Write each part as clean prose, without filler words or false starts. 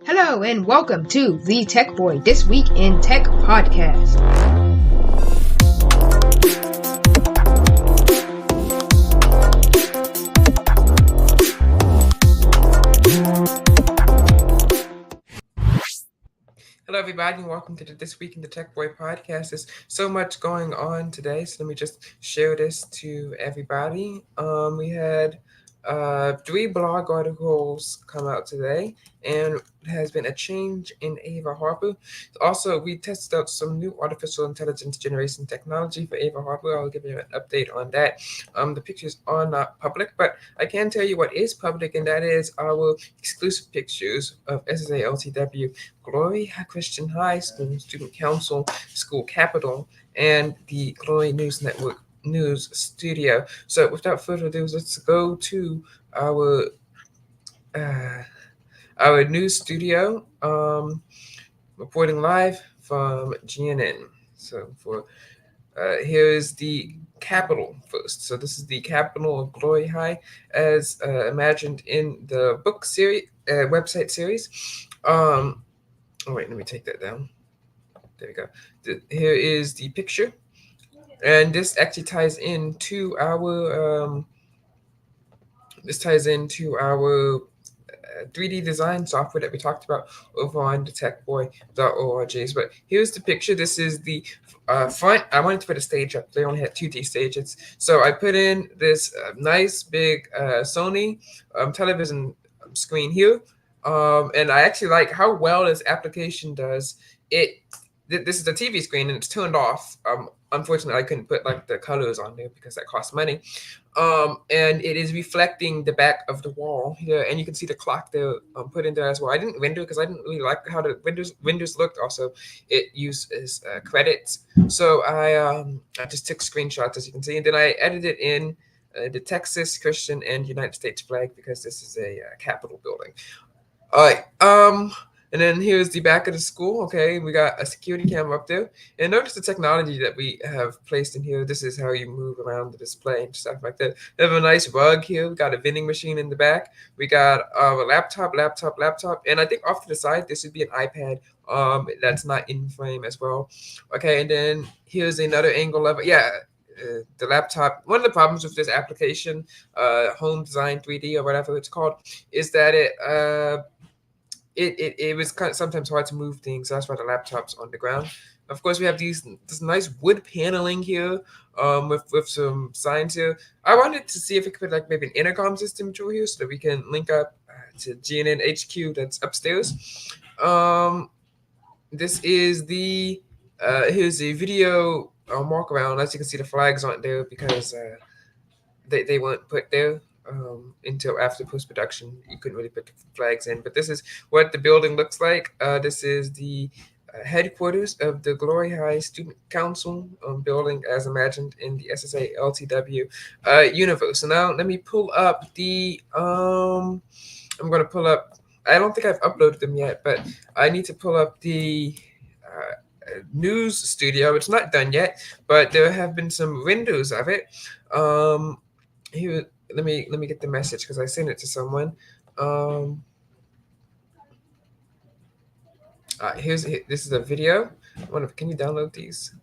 Hello and welcome to The Tech Boy, This Week in Tech podcast. Hello, everybody, and welcome to the This Week in the Tech Boy podcast. There's so much going on today, so let me just share this to everybody. We had 3 blog articles come out today, and there has been a change in Ava Harper. Also, we tested out some new artificial intelligence generation technology for Ava Harper. I'll give you an update on that. The pictures are not public, but I can tell you what is public, and that is our exclusive pictures of SSALTW, Glory Christian High School, Student Council, School Capitol, and the Glory News Network News Studio. So without further ado, let's go to our news studio, reporting live from GNN. So here is the Capitol first. So this is the Capitol of Glory High, as imagined in the book series, website series. Oh wait, let me take that down. There we go. Here is the picture, and this actually ties into our 3D design software that we talked about over on TheTechBoy.org. But here's the picture. This is the front. I wanted to put a stage up. They only had 2D stages, so I put in this nice big Sony television screen here. And I actually like how well this application does. This is a TV screen and it's turned off. Unfortunately, I couldn't put like the colors on there because that costs money. And it is reflecting the back of the wall here, and you can see the clock there put in there as well. I didn't render because I didn't really like how the windows looked. Also, it uses credits, so I just took screenshots, as you can see, and then I edited in the Texas, Christian, and United States flag because this is a Capitol building. All right. And then here's the back of the school. Okay, we got a security camera up there. And notice the technology that we have placed in here. This is how you move around the display and stuff like that. We have a nice rug here. We got a vending machine in the back. We got a laptop. And I think off to the side, this would be an iPad that's not in frame as well. Okay, and then here's another angle of it. Yeah, the laptop. One of the problems with this application, Home Design 3D or whatever it's called, is that it was kind of sometimes hard to move things. That's why the laptop's on the ground. Of course, we have this nice wood paneling here, with some signs here. I wanted to see if we could put like maybe an intercom system through here so that we can link up to GNN HQ that's upstairs. This is the here's a video walk around. As you can see, the flags aren't there because they weren't put there until after post-production. You couldn't really put the flags in, but this is what the building looks like. This is the headquarters of the Glory High Student Council building, as imagined in the SSALTW universe. So now let me pull up the I'm going to pull up, I don't think I've uploaded them yet, but I need to pull up the news studio. It's not done yet, but there have been some renders of it. Here, let me get the message because I sent it to someone. This is a video. Can you download these?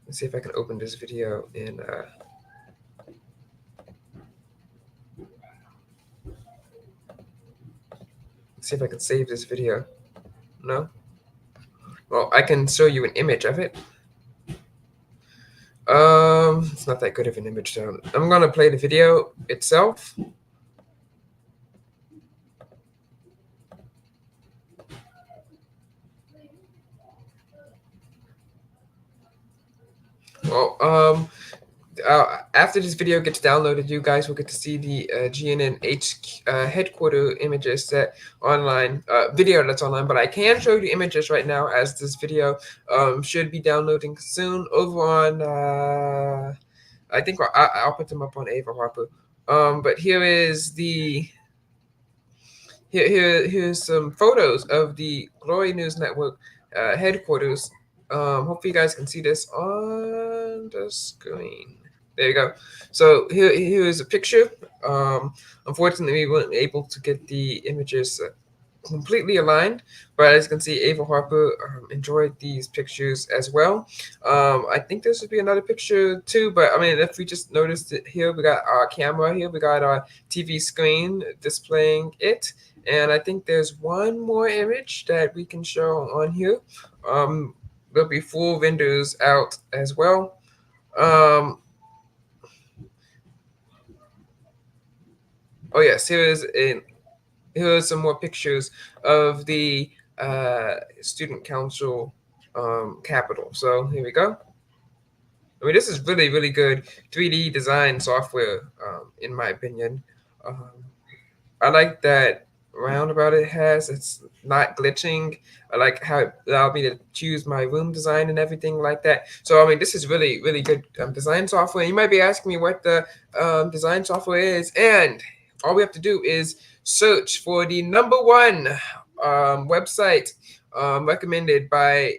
Let's see if I can open this video in. Let's see if I can save this video. No. Well, I can show you an image of it. It's not that good of an image, though. I'm gonna play the video itself. Well, after this video gets downloaded, you guys will get to see the GNN headquarter images that online video that's online. But I can show you images right now, as this video should be downloading soon over on. I think I'll put them up on Ava Harper. But here's some photos of the Glory News Network headquarters. Hopefully you guys can see this on the screen. There you go. So here is a picture. Unfortunately, we weren't able to get the images completely aligned, but as you can see, Ava Harper enjoyed these pictures as well. I think there should be another picture too, but I mean, if we just noticed it here, we got our camera here, we got our TV screen displaying it, and I think there's one more image that we can show on here. There'll be full vendors out as well. Um, oh yes, here are some more pictures of the student council capital. So here we go. I mean, this is really, really good 3D design software, in my opinion. Um, I like that roundabout it has. It's not glitching. I like how it allowed me to choose my room design and everything like that. So, I mean, this is really, really good design software. You might be asking me what the design software is, and all we have to do is search for the number one website recommended by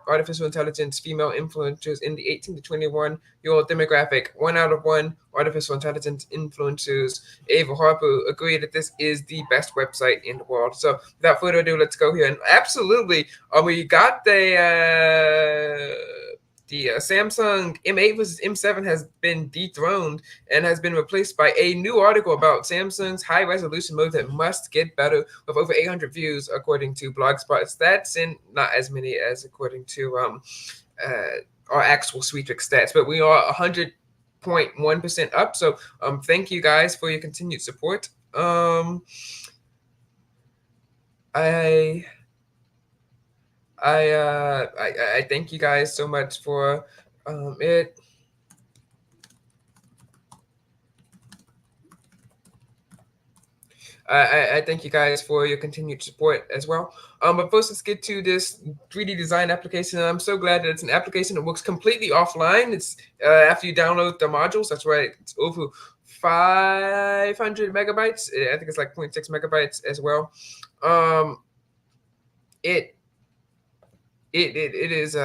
artificial intelligence female influencers in the 18 to 21-year-old demographic. 1 out of 1 artificial intelligence influencers, Ava Harper, agree that this is the best website in the world. So without further ado, let's go here. And absolutely, we got the Samsung M8 versus M7 has been dethroned and has been replaced by a new article about Samsung's high resolution mode that must get better, with over 800 views according to Blogspot. That's in not as many as according to our actual Sweetrix stats, but we are 100.1% up. So thank you guys for your continued support. I I thank you guys so much for it. I thank you guys for your continued support as well. But first, let's get to this 3D design application. And I'm so glad that it's an application that works completely offline. It's after you download the modules. That's right. It's over 500 megabytes. I think it's like 0.6 megabytes as well. It is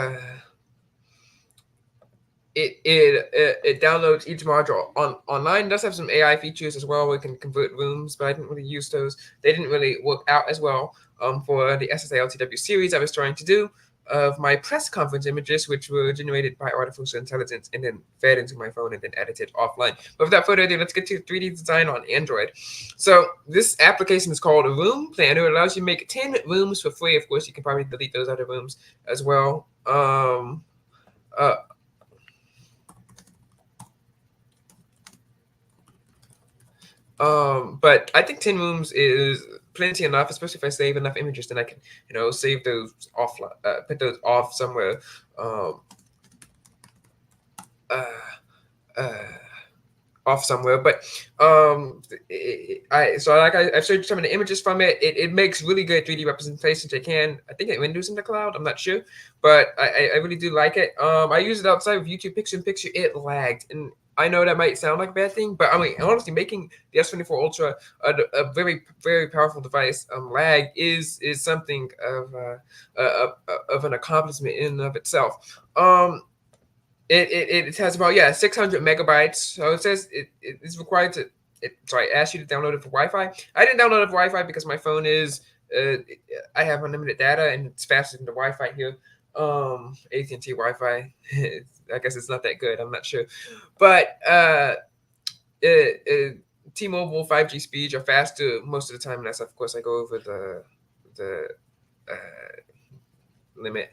it downloads each module online. It does have some AI features as well. We can convert rooms, but I didn't really use those. They didn't really work out as well for the SSALTW series I was trying to do of my press conference images, which were generated by artificial intelligence and then fed into my phone and then edited offline. But without further ado, let's get to 3D design on Android. So this application is called a Room Planner. It allows you to make 10 rooms for free. Of course, you can probably delete those other rooms as well. But I think 10 rooms is plenty enough, especially if I save enough images, then I can, save those offline, put those off somewhere. Off somewhere, but I've searched some of the images from it. It makes really good 3D representations. I think it Windows in the cloud. I'm not sure, but I really do like it. I use it outside of YouTube picture in picture. It lagged, and I know that might sound like a bad thing, but I mean, honestly, making the S24 ULTRA a very, very powerful device, lag is something of an accomplishment in and of itself. It has about 600 megabytes. So it says it's required to. Ask you to download it for Wi-Fi. I didn't download it for Wi-Fi because my phone is. I have unlimited data and it's faster than the Wi-Fi here. AT&T Wi-Fi. I guess it's not that good. I'm not sure, but T-Mobile 5G speeds are faster most of the time. Unless of course I go over the limit.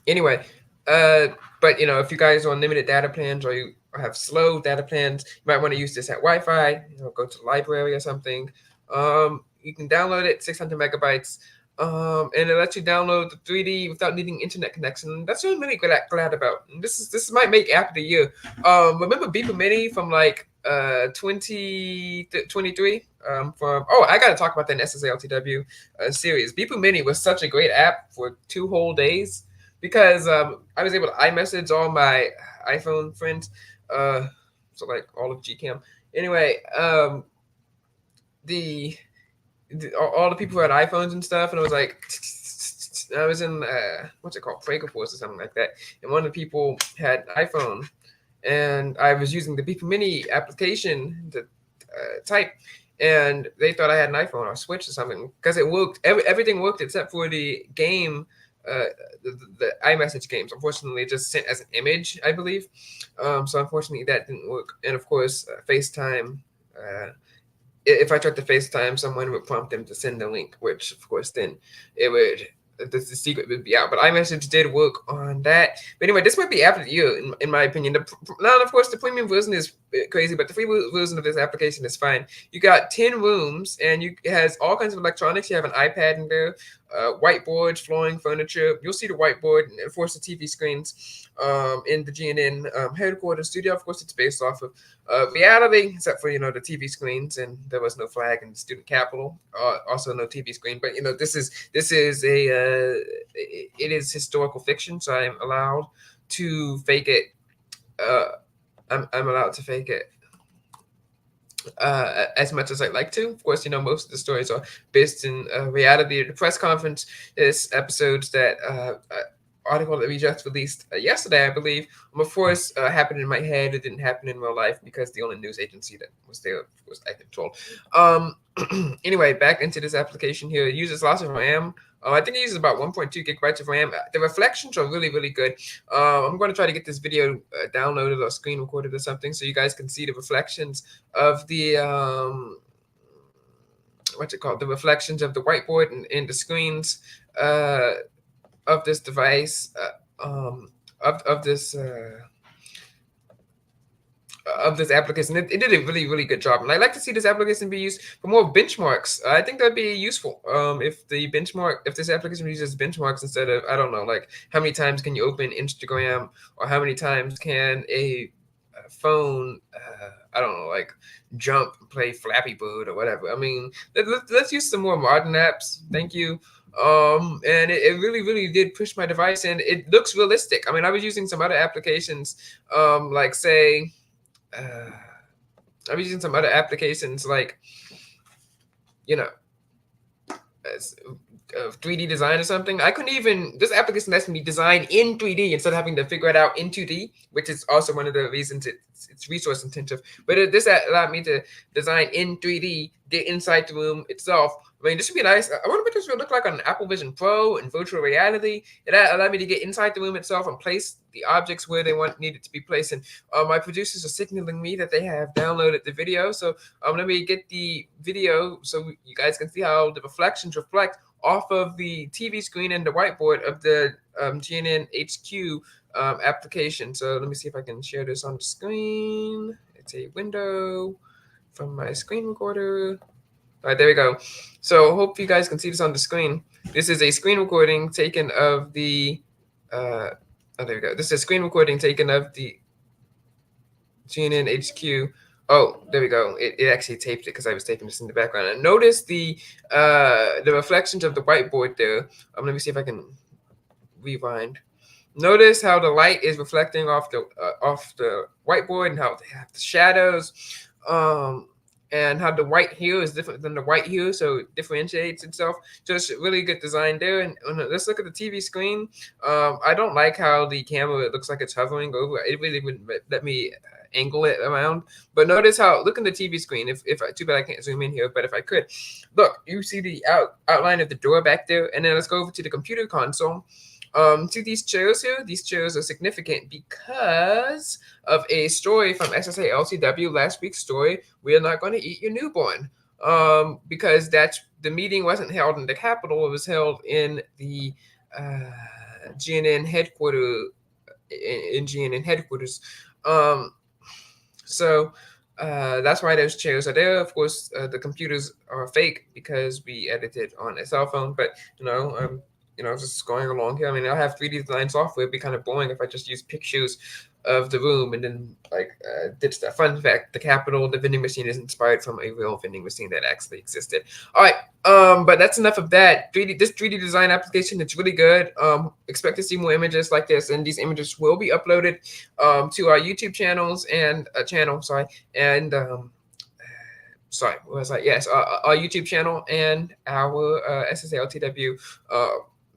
Anyway, but if you guys are on limited data plans or you have slow data plans, you might want to use this at Wi-Fi. Go to the library or something. You can download it, 600 megabytes, and it lets you download the 3D without needing internet connection. That's what I'm really glad about. And this might make app of the year. Remember Beeper Mini from like 2023? I gotta talk about that in SSALTW series. Beeper Mini was such a great app for 2 whole days. Because I was able to iMessage all my iPhone friends, so like all of GCam. Anyway, all the people who had iPhones and stuff, and it was like I was in what's it called, Prager Force or something like that, and one of the people had an iPhone, and I was using the Beeper Mini application to type, and they thought I had an iPhone or Switch or something because it worked. Everything worked except for the game, the iMessage games. Unfortunately, it just sent as an image, I believe. So unfortunately, that didn't work. And of course, FaceTime. If I tried to FaceTime, someone would prompt them to send the link, which of course then it would the secret would be out. But iMessage did work on that. But anyway, this might be after the year, in my opinion. Now, of course, the premium version is crazy, but the free version of this application is fine. You got 10 rooms, and it has all kinds of electronics. You have an iPad in there, whiteboards, flooring, furniture. You'll see the whiteboard and, of course, the TV screens in the GNN headquarters studio. Of course, it's based off of reality, except for the TV screens, and there was no flag in the student capitol. Also, no TV screen. But this is it is historical fiction, so I'm allowed to fake it. I'm allowed to fake it as much as I like to. Of course, most of the stories are based in reality. The press conference is episodes that article that we just released yesterday, I believe, of course, happened in my head. It didn't happen in real life because the only news agency that was there was I controlled. Anyway, back into this application here. It uses lots of RAM. I think it uses about 1.2 gigabytes of RAM. The reflections are really, really good. I'm going to try to get this video downloaded or screen recorded or something so you guys can see the reflections of the what's it called? The reflections of the whiteboard and the screens of this device, of this application. It did a really, really good job, and I like to see this application be used for more benchmarks. I think that'd be useful if this application uses benchmarks instead of, I don't know, like how many times can you open Instagram, or how many times can a phone I don't know, like jump and play Flappy Bird or whatever. I mean, let's use some more modern apps. Thank you. And it really, really did push my device, and it looks realistic. I mean, I was using some other applications, like say, I was using some other applications like, as 3D design or something. I couldn't even, this application lets me design in 3D instead of having to figure it out in 2D, which is also one of the reasons it's resource intensive. But this allowed me to design in 3D, get inside the room itself. I mean, this would be nice. I wonder what this would look like on an Apple Vision Pro and virtual reality. It allowed me to get inside the room itself and place the objects where they needed to be placed. And my producers are signaling me that they have downloaded the video. So let me get the video so you guys can see how the reflections reflect off of the TV screen and the whiteboard of the GNN HQ application. So let me see if I can share this on the screen. It's a window from my screen recorder. All right, there we go. So hope you guys can see this on the screen. This is a screen recording taken of the, there we go. This is a screen recording taken of the GNN HQ. Oh, there we go. It actually taped it because I was taping this in the background. And notice the reflections of the whiteboard there. Let me see if I can rewind. Notice how the light is reflecting off the whiteboard, and how they have the shadows. And how the white hue is different than the white hue, so it differentiates itself. Just really good design there. And let's look at the TV screen. I don't like how the camera, it looks like it's hovering over. It really wouldn't let me angle it around. But notice how, look at the TV screen. If too bad I can't zoom in here, but if I could, look, you see the outline of the door back there. And then let's go over to the computer console. See these chairs here? These chairs are significant because of a story from SSALTW, last week's story. We are not going to eat your newborn. Because the meeting wasn't held in the Capitol. It was held in the GNN headquarters. So that's why those chairs are there. Of course, the computers are fake because we edited on a cell phone. But just going along here. I mean, I have 3D design software. It'd be kind of boring if I just used pictures of the room and then did stuff. Fun fact: the Capitol, the vending machine is inspired from a real vending machine that actually existed. All right, but that's enough of that. This 3D design application, it's really good. Expect to see more images like this, and these images will be uploaded to our YouTube channels and sorry, what was that? Yes, our YouTube channel and our SSALTW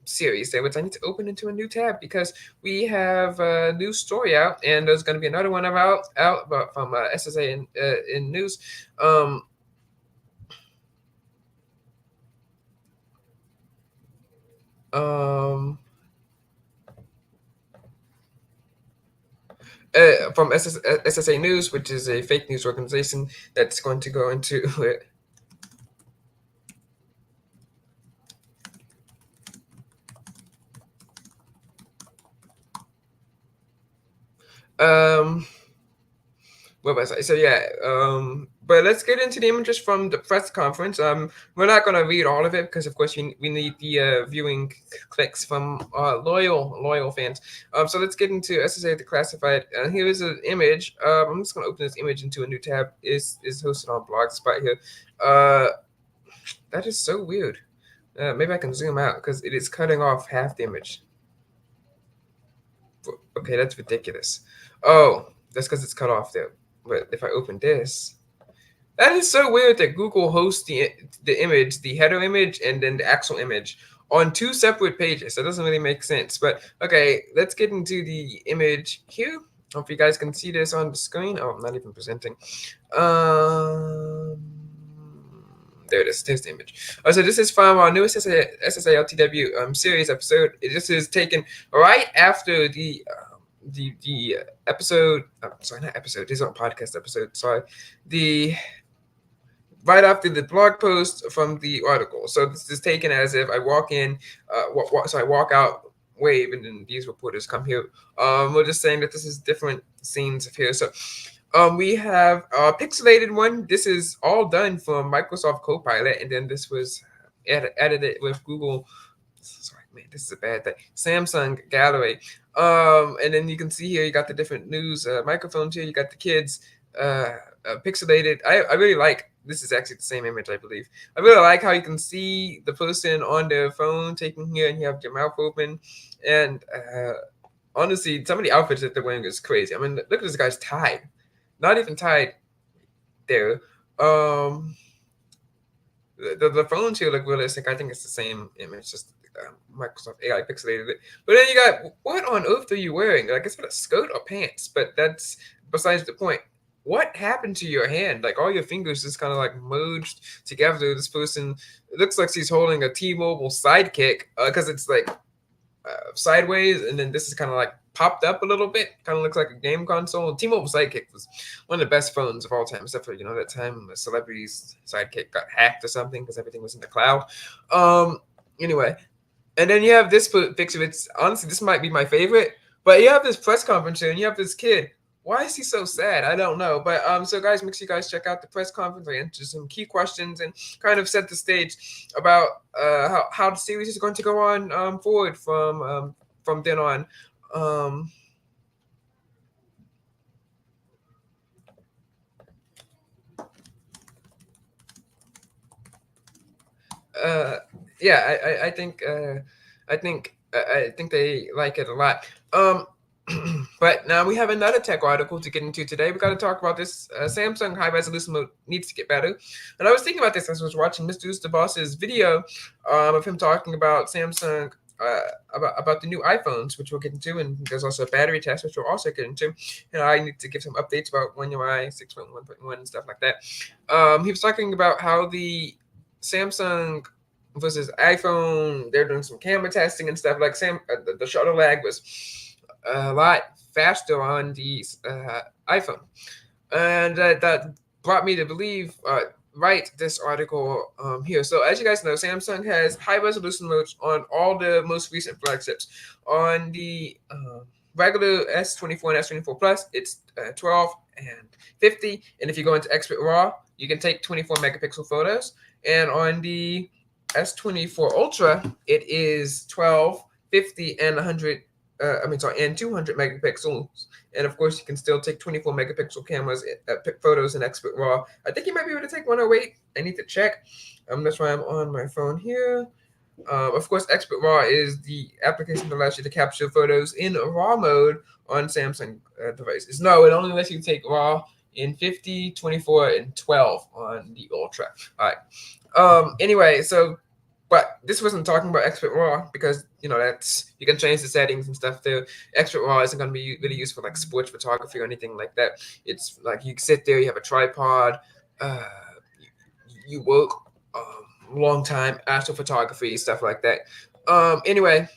series there, which I need to open into a new tab because we have a new story out, and there's going to be another one out about from SSA in news. From SSA News, which is a fake news organization that's going to go into it. What was I? So yeah, but let's get into the images from the press conference. We're not gonna read all of it because, of course, we need the viewing clicks from loyal fans. So let's get into SSA Declassified. And here is an image. I'm just gonna open this image into a new tab. Is hosted on Blogspot here. That is so weird. Maybe I can zoom out because it is cutting off half the image. Okay, that's ridiculous. Oh, that's because it's cut off there. But if I open this, that is so weird that Google hosts the image, the header image, and then the actual image on two separate pages. That doesn't really make sense. But okay, let's get into the image here. Hope you guys can see this on the screen. Oh, I'm not even presenting. There it is. There's the image. So this is from our newest SSALTW series episode. This is taken right after the episode. Sorry, not episode. This is not podcast episode. Sorry, right after the blog post from the article. So this is taken as if I walk in, so I walk out, wave, and then these reporters come here. We're just saying that this is different scenes of here. So we have a pixelated one. This is all done from Microsoft Copilot, and then this was edited with Google. Sorry, man, this is a bad thing. Samsung Gallery. And then you can see here you got the different news microphones here. You got the kids pixelated. I really like. This is actually the same image, I believe. I really like how you can see the person on their phone taking here, and you have your mouth open. And honestly, some of the outfits that they're wearing is crazy. I mean, look at this guy's tie. Not even tied there. The phones here look realistic. I think it's the same image, just Microsoft AI pixelated it. But then you got, what on earth are you wearing? Like, is that a skirt or pants? But that's besides the point. What happened to your hand? Like, all your fingers just kind of like merged together. This person, it looks like she's holding a T-Mobile Sidekick because it's like sideways, and then this is kind of like popped up a little bit. Kind of looks like a game console. T-Mobile Sidekick was one of the best phones of all time, except for that time the celebrity's Sidekick got hacked or something because everything was in the cloud. Anyway, and then you have this picture. It's honestly, this might be my favorite. But you have this press conference here, and you have this kid. Why is he so sad? I don't know. But so guys, make sure you guys check out the press conference. I answered some key questions and kind of set the stage about how the series is going to go on forward from then on. Yeah, I think they like it a lot. But now we have another tech article to get into today. We got to talk about this. Samsung high resolution mode needs to get better. And I was thinking about this as I was watching Mr. Boss's video of him talking about Samsung, about the new iPhones, which we'll get into. And there's also a battery test, which we'll also get into. And I need to give some updates about One UI 6.1.1 and stuff like that. He was talking about how the Samsung versus iPhone, they're doing some camera testing and stuff. Like the shutter lag was a lot faster on the iPhone, and that brought me to believe write this article here. So as you guys know, Samsung has high resolution modes on all the most recent flagships. On the regular S24 and S24 Plus, it's 12 and 50, and if you go into Expert RAW, you can take 24 megapixel photos. And on the S24 Ultra, it is 12, 50, and 100. And 200 megapixels, and of course you can still take 24 megapixel cameras, photos in Expert RAW. I think you might be able to take 108. I need to check. That's why I'm on my phone here. Of course, Expert RAW is the application that allows you to capture photos in RAW mode on Samsung devices. No, it only lets you take RAW in 50, 24, and 12 on the Ultra. All right. Anyway, so but this wasn't talking about expert raw because that's you can change the settings and stuff. The expert raw isn't going to be really used for like sports photography or anything like that. It's like you sit there, you have a tripod, uh, you work long time astrophotography stuff like that. Anyway,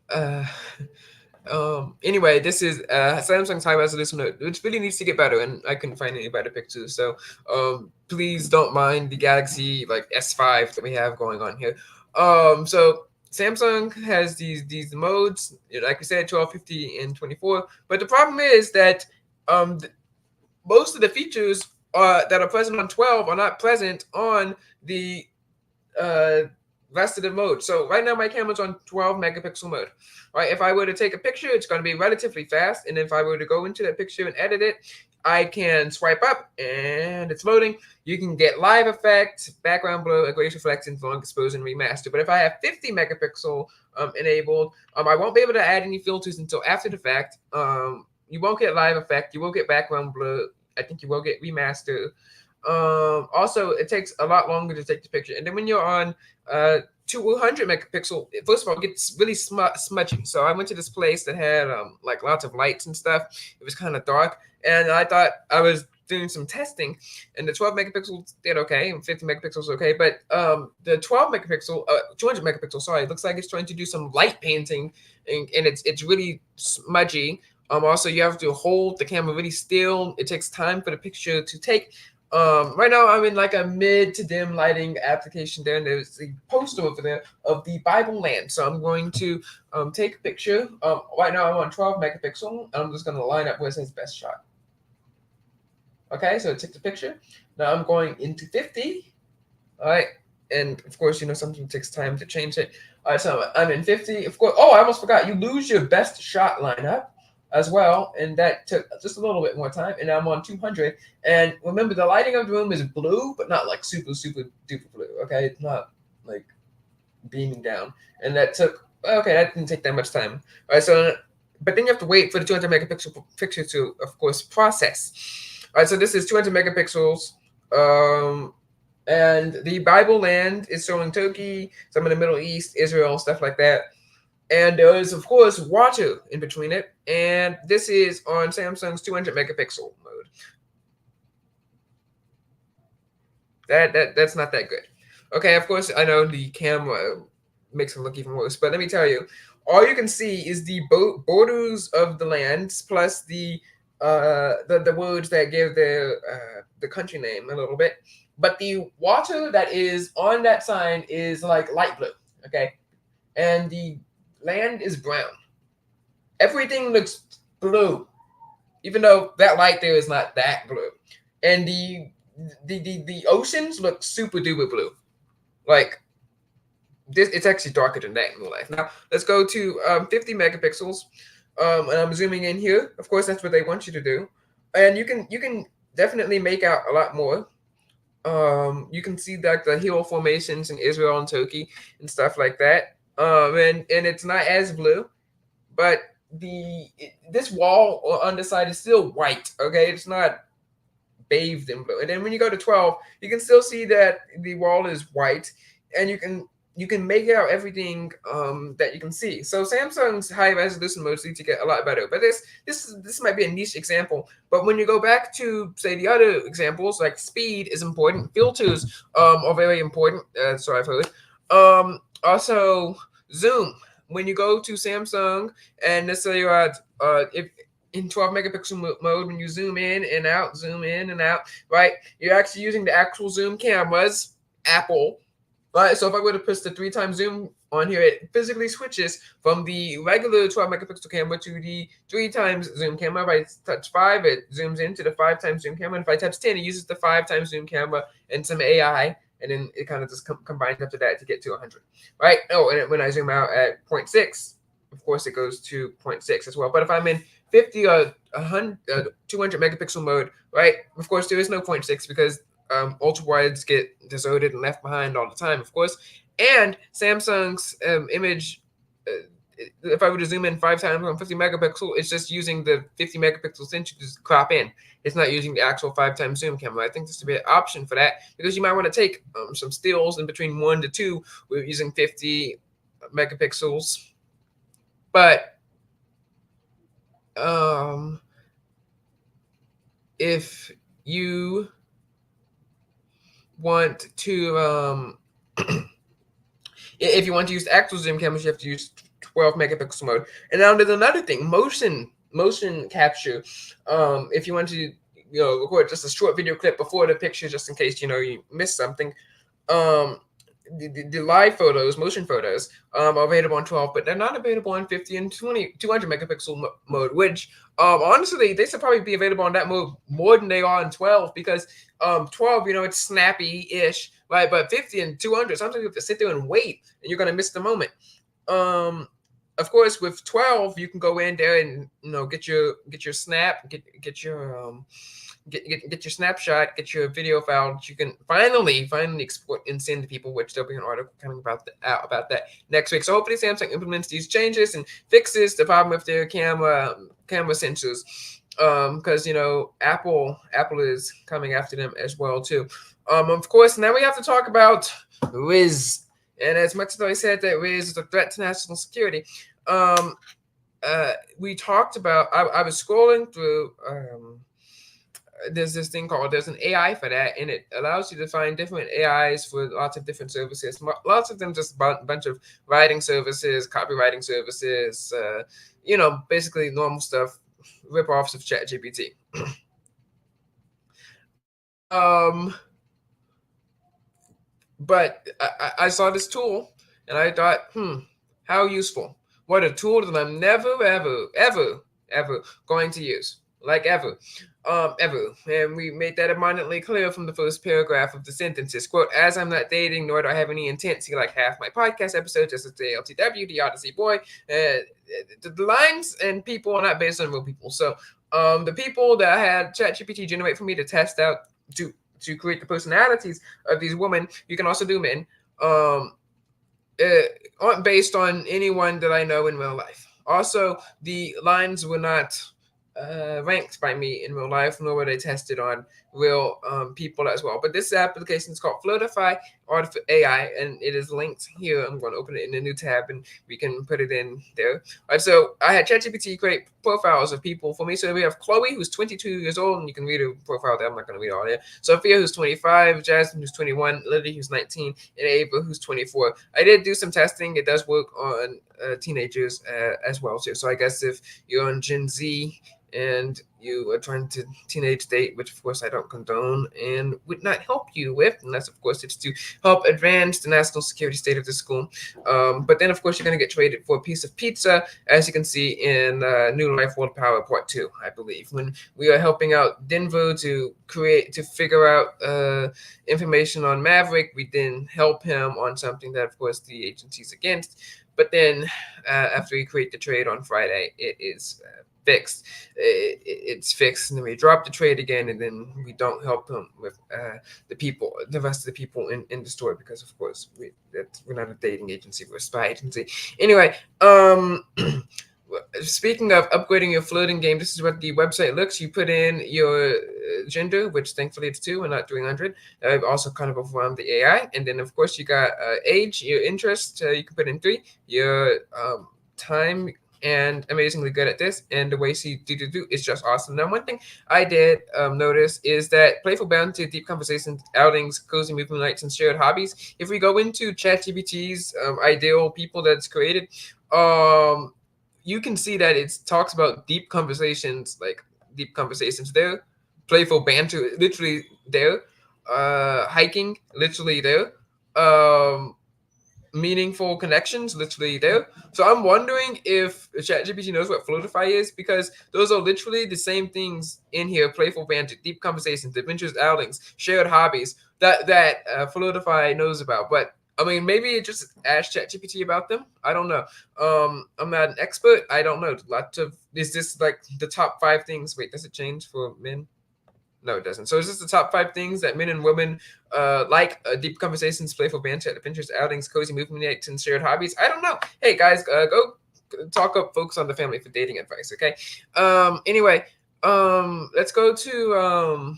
uh, anyway, this is Samsung's high resolution mode, which really needs to get better, and I couldn't find any better pictures. So please don't mind the Galaxy like S5 that we have going on here. So Samsung has these modes, like I said, 12, 50, and 24. But the problem is that most of the features that are present on 12 are not present on the uh, rest of the mode. So right now my camera's on 12 megapixel mode. Right, if I were to take a picture, it's going to be relatively fast, and if I were to go into that picture and edit it, I can swipe up and it's loading. You can get live effect, background blur, erase reflections, long exposure, and remaster. But if I have 50 megapixel enabled, I won't be able to add any filters until after the fact. You won't get live effect, you won't get background blur. I think you will get remaster. Also, it takes a lot longer to take the picture. And then when you're on 200 megapixel, first of all, it gets really smudgy. So I went to this place that had like lots of lights and stuff. It was kind of dark, and I thought I was doing some testing, and the 12 megapixels did okay, and 50 megapixels okay, but the 12 megapixel, 200 megapixel, sorry, it looks like it's trying to do some light painting, and it's really smudgy. Also, you have to hold the camera really still. It takes time for the picture to take. Right now I'm in like a mid to dim lighting application there, and there's a poster over there of the Bible land. So I'm going to take a picture. Right now I'm on 12 megapixel, and I'm just going to line up where it says best shot. Okay, so I took the picture. Now I'm going into 50. All right, and of course, something takes time to change it. All right, so I'm in 50. Of course, I almost forgot. You lose your best shot lineup as well, and that took just a little bit more time, and now I'm on 200. And remember, the lighting of the room is blue, but not like super duper blue. Okay, it's not like beaming down, and that didn't take that much time. All right, so but then you have to wait for the 200 megapixel picture to, of course, process. All right, so this is 200 megapixels. And the Bible land is showing Turkey, some of the Middle East, Israel, stuff like that. And there is, of course, water in between it. And this is on Samsung's 200 megapixel mode. That's not that good. Okay, of course, I know the camera makes it look even worse. But let me tell you, all you can see is the borders of the lands plus the words that give the country name a little bit. But the water that is on that sign is like light blue, okay? And the land is brown. Everything looks blue, even though that light there is not that blue. And the oceans look super duper blue. Like this, it's actually darker than that in real life. Now let's go to 50 megapixels. And I'm zooming in here. Of course, that's what they want you to do. And you can definitely make out a lot more. You can see like the hill formations in Israel and Turkey and stuff like that. And it's not as blue, but this wall on the side is still white. Okay, it's not bathed in blue. And then when you go to 12, you can still see that the wall is white, and you can make out everything that you can see. So Samsung's high resolution modes need to get a lot better. But this might be a niche example. But when you go back to say the other examples, like speed is important, filters are very important. So I've heard. Also zoom. When you go to Samsung and let's say you're at if in 12 megapixel mode, when you zoom in and out, right? You're actually using the actual zoom cameras, Apple. Right, so if I were to push the 3x zoom on here, it physically switches from the regular 12 megapixel camera to the 3x zoom camera. If I touch 5, it zooms into the 5x zoom camera. And if I touch 10, it uses the 5x zoom camera and some AI, and then it kind of just combines up to that to get to 100. Right? Oh, and when I zoom out at 0.6, of course, it goes to 0.6 as well. But if I'm in 50 or 100, 200 megapixel mode, right? Of course, there is no 0.6 because ultra wides get deserted and left behind all the time, of course. And Samsung's image if I were to zoom in 5 times on 50 megapixel, it's just using the 50 megapixel sensor to just crop in. It's not using the actual 5 times zoom camera. I think this would be an option for that, because you might want to take some stills in between 1 to 2 with using 50 megapixels. But if you want to if you want to use actual zoom cameras, you have to use 12 megapixel mode. And now there's another thing, motion capture. If you want to record just a short video clip before the picture, just in case you missed something. The live photos, motion photos, are available on 12, but they're not available on 50 and 200 megapixel mode, which honestly, they should probably be available on that mode more than they are on 12, because 12, it's snappy-ish, right? But 50 and 200, sometimes you have to sit there and wait, and you're gonna miss the moment. Of course, with 12, you can go in there and get your snap, get your get your snapshot, get your video file that you can finally export and send to people, which there'll be an article coming about that next week. So hopefully Samsung implements these changes and fixes the problem with their camera sensors, because Apple is coming after them as well too. Of course, now we have to talk about Wiz. And as much as I said that Wiz is a threat to national security, we talked about, I was scrolling through, there's this thing called, there's an AI for that, and it allows you to find different AIs for lots of different services. Lots of them just a bunch of writing services, copywriting services, basically normal stuff, rip-offs of ChatGPT. But I saw this tool, and I thought, how useful. What a tool that I'm never, ever going to use. Like ever. And we made that abundantly clear from the first paragraph of the sentences. Quote, as I'm not dating, nor do I have any intent to like half my podcast episodes, just as the LTW, the Odyssey Boy. The lines and people are not based on real people. So the people that I had ChatGPT generate for me to test out, to create the personalities of these women, you can also do men, aren't based on anyone that I know in real life. Also, the lines were not ranked by me in real life, nor were they tested on real people as well. But this application is called Floatify AI, and it is linked here. I'm going to open it in a new tab, and we can put it in there. All right, so I had ChatGPT create profiles of people for me. So we have Chloe, who's 22 years old, and you can read her profile there. I'm not going to read all that. Sophia, who's 25, Jasmine, who's 21, Lily, who's 19, and Ava, who's 24. I did do some testing. It does work on teenagers as well too. So I guess if you're on Gen Z and you are trying to teenage date, which of course I don't condone and would not help you with, unless of course it's to help advance the national security state of the school. But then of course you're going to get traded for a piece of pizza, as you can see in New Life World Power Part 2, I believe, when we are helping out Denver to figure out information on Maverick. We then help him on something that of course the agency's against. But then after we create the trade on Friday, it is fixed. It's fixed, and then we drop the trade again, and then we don't help them with the rest of the people in the store, because of course we're not a dating agency, we're a spy agency. Anyway, speaking of upgrading your flirting game, this is what the website looks. You put in your gender, which thankfully it's 2 and not 300. I've also kind of overwhelmed the AI. And then of course you got age, your interest, you can put in 3, your time, and amazingly good at this, and the way she do is just awesome. Now, one thing I did notice is that playful banter, deep conversations, outings, cozy movie nights, and shared hobbies. If we go into ChatGPT's ideal people that's created, you can see that it talks about deep conversations there, playful banter, literally there, hiking, literally there, meaningful connections, literally there. So I'm wondering if ChatGPT knows what Floatify is, because those are literally the same things in here: playful banter, deep conversations, adventures, outings, shared hobbies that Floatify knows about. But I mean, maybe it just asked ChatGPT about them. I don't know. I'm not an expert. I don't know. Is this like the top 5 things? Wait, does it change for men? No, it doesn't. So is this the top 5 things that men and women like? Deep conversations, playful banter, adventures, outings, cozy movie nights, and shared hobbies. I don't know. Hey guys, go talk up folks on the family for dating advice. Okay. Anyway, let's go to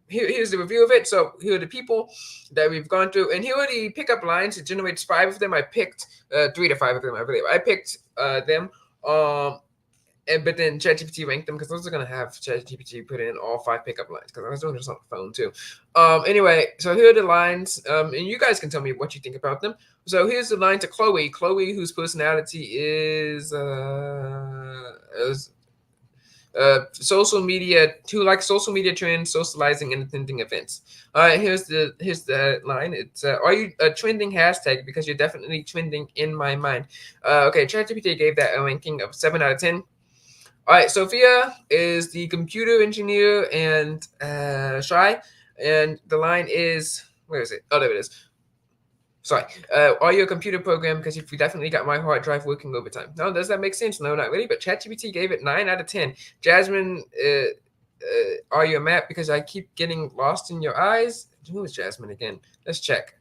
here's the review of it. So here are the people that we've gone through, and here are the pickup lines. It generates 5 of them. I picked 3 to 5 of them, I believe. I picked them. But then ChatGPT ranked them because those are gonna have ChatGPT put in all 5 pickup lines because I was doing this on the phone too. Anyway, so here are the lines, and you guys can tell me what you think about them. So here's the line to Chloe. Chloe, whose personality is social media, who likes social media trends, socializing, and attending events. All right, here's the line. It's are you a trending hashtag because you're definitely trending in my mind. Okay, ChatGPT gave that a ranking of 7 out of 10. All right, Sophia is the computer engineer and shy, and the line is, where is it? Oh, there it is. Sorry. Are you a computer program? Because you definitely got my hard drive working overtime. No, does that make sense? No, not really. But ChatGPT gave it 9 out of 10. Jasmine, are you a map? Because I keep getting lost in your eyes. Who is Jasmine again? Let's check.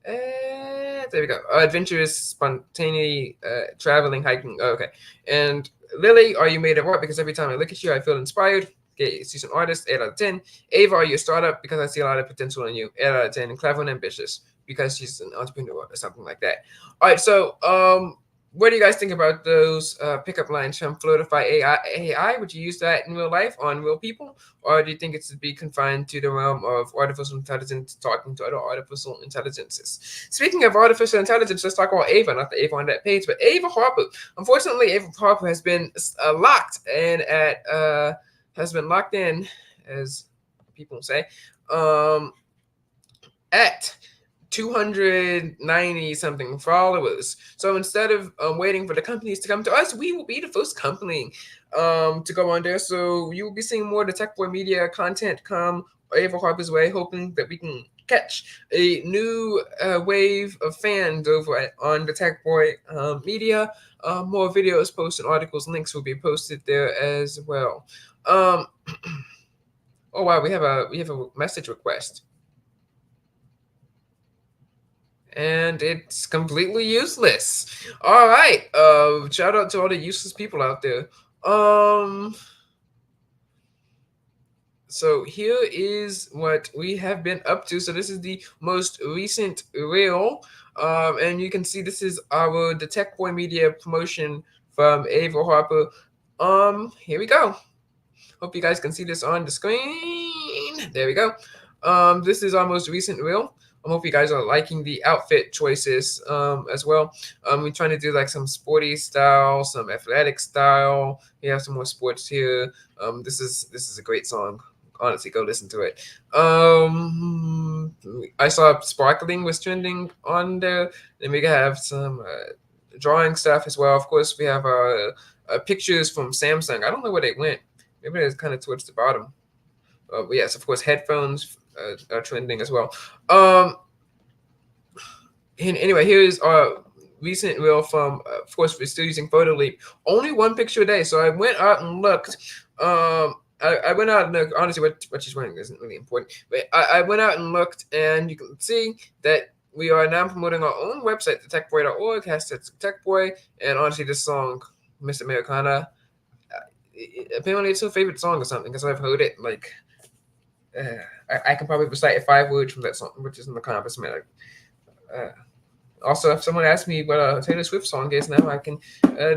There we go. Adventurous, spontaneity, traveling, hiking. Oh, okay. And Lily, are you made of art? Because every time I look at you, I feel inspired. Okay, she's an artist. 8 out of 10. Ava, are you a startup? Because I see a lot of potential in you. 8 out of 10. And clever and ambitious because she's an entrepreneur or something like that. All right. So, what do you guys think about those pickup lines from Floatify AI? Would you use that in real life on real people? Or do you think it's to be confined to the realm of artificial intelligence talking to other artificial intelligences? Speaking of artificial intelligence, let's talk about Ava, not the Ava on that page, but Ava Harper. Unfortunately, Ava Harper has been locked and has been locked in, as people say, at 290 something followers. So instead of waiting for the companies to come to us, we will be the first company to go on there. So you will be seeing more of the TechBoy Media content come Ava Harper's way, hoping that we can catch a new wave of fans over on the TechBoy Media. More videos, posts, and articles, links will be posted there as well. Oh wow, we have a message request. And it's completely useless. All right. Shout out to all the useless people out there. So here is what we have been up to. So this is the most recent reel. And you can see this is the TechBoy Media promotion from Ava Harper. Here we go. Hope you guys can see this on the screen. There we go. This is our most recent reel. I hope you guys are liking the outfit choices as well. We're trying to do like some sporty style, some athletic style. We have some more sports here. This is a great song. Honestly, go listen to it. I saw sparkling was trending on there. Then we have some drawing stuff as well. Of course, we have pictures from Samsung. I don't know where they went. Maybe it's kind of towards the bottom. But yes, of course, headphones are trending as well. And anyway, here's our recent reel from, of course, we're still using PhotoLeap. Only 1 picture a day. So I went out and looked. I went out and looked. Honestly, what she's wearing isn't really important. But I went out and looked, and you can see that we are now promoting our own website, thetechboy.org, hashtag TechBoy. And honestly, this song, Miss Americana, apparently it's her favorite song or something because I've heard it like I can probably recite 5 words from that song, which is in the accomplishment. Also, if someone asks me what a Taylor Swift song is now, I can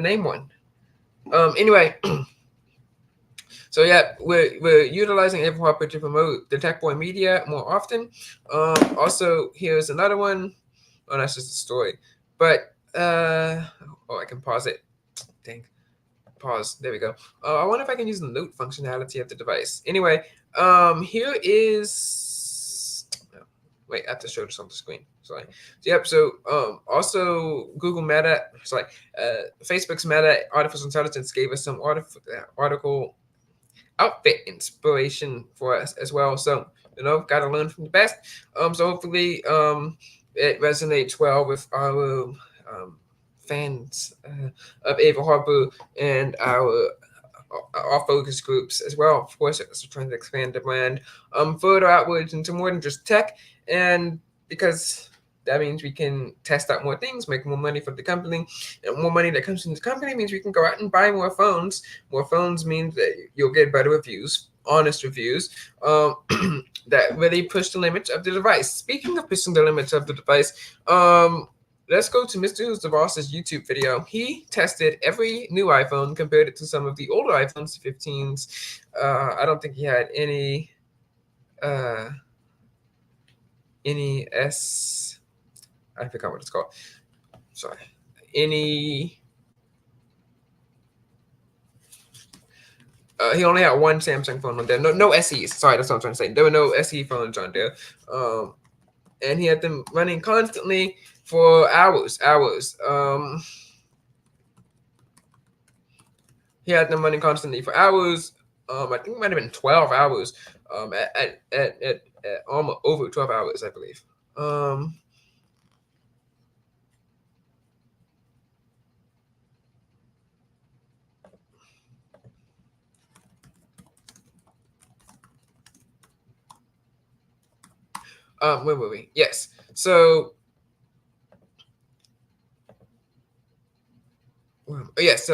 name one. Anyway, so yeah, we're utilizing Ava Harper to promote the TechBoy Media more often. Also, here's another one. Oh, that's just a story. But I can pause it. Dang. Pause. There we go. I wonder if I can use the note functionality of the device. Anyway, here is. Wait, I have to show this on the screen. Sorry. Yep. So, also Google Meta. Sorry, Facebook's Meta artificial intelligence gave us some article outfit inspiration for us as well. So gotta learn from the best. So hopefully, it resonates well with our fans of Ava Harper and our focus groups as well. Of course, it's trying to expand the brand further outwards into more than just tech. And because that means we can test out more things, make more money for the company, and more money that comes into the company means we can go out and buy more phones. More phones means that you'll get better reviews, honest reviews, that really push the limits of the device. Speaking of pushing the limits of the device, let's go to Mr. Who's the Boss's YouTube video. He tested every new iPhone, compared it to some of the older iPhones, the 15s. I don't think he had any S. I forgot what it's called. Sorry. He only had one Samsung phone on there. No SEs. Sorry, that's what I'm trying to say. There were no SE phones on there. And he had them running constantly for hours. He had them running constantly for hours. I think it might have been 12 hours. At almost over 12 hours, I believe. Where were we? Yes. So, so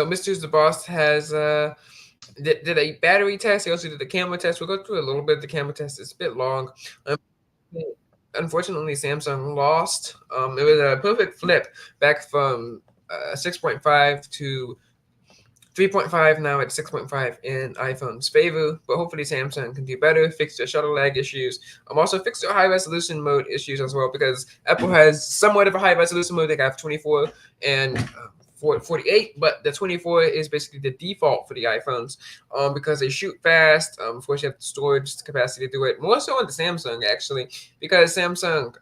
Mr. Who's the Boss has did a battery test. He also did a camera test. We'll go through a little bit. The camera test is a bit long. Unfortunately, Samsung lost. It was a perfect flip back from 6.5 to 3.5. Now it's 6.5 in iPhone's favor, but hopefully Samsung can do better, fix their shutter lag issues. Also fix their high resolution mode issues as well, because Apple has somewhat of a high resolution mode. They have 24 and 48, but the 24 is basically the default for the iPhones, because they shoot fast. Of course, you have the storage capacity to do it. More so on the Samsung, actually, because Samsung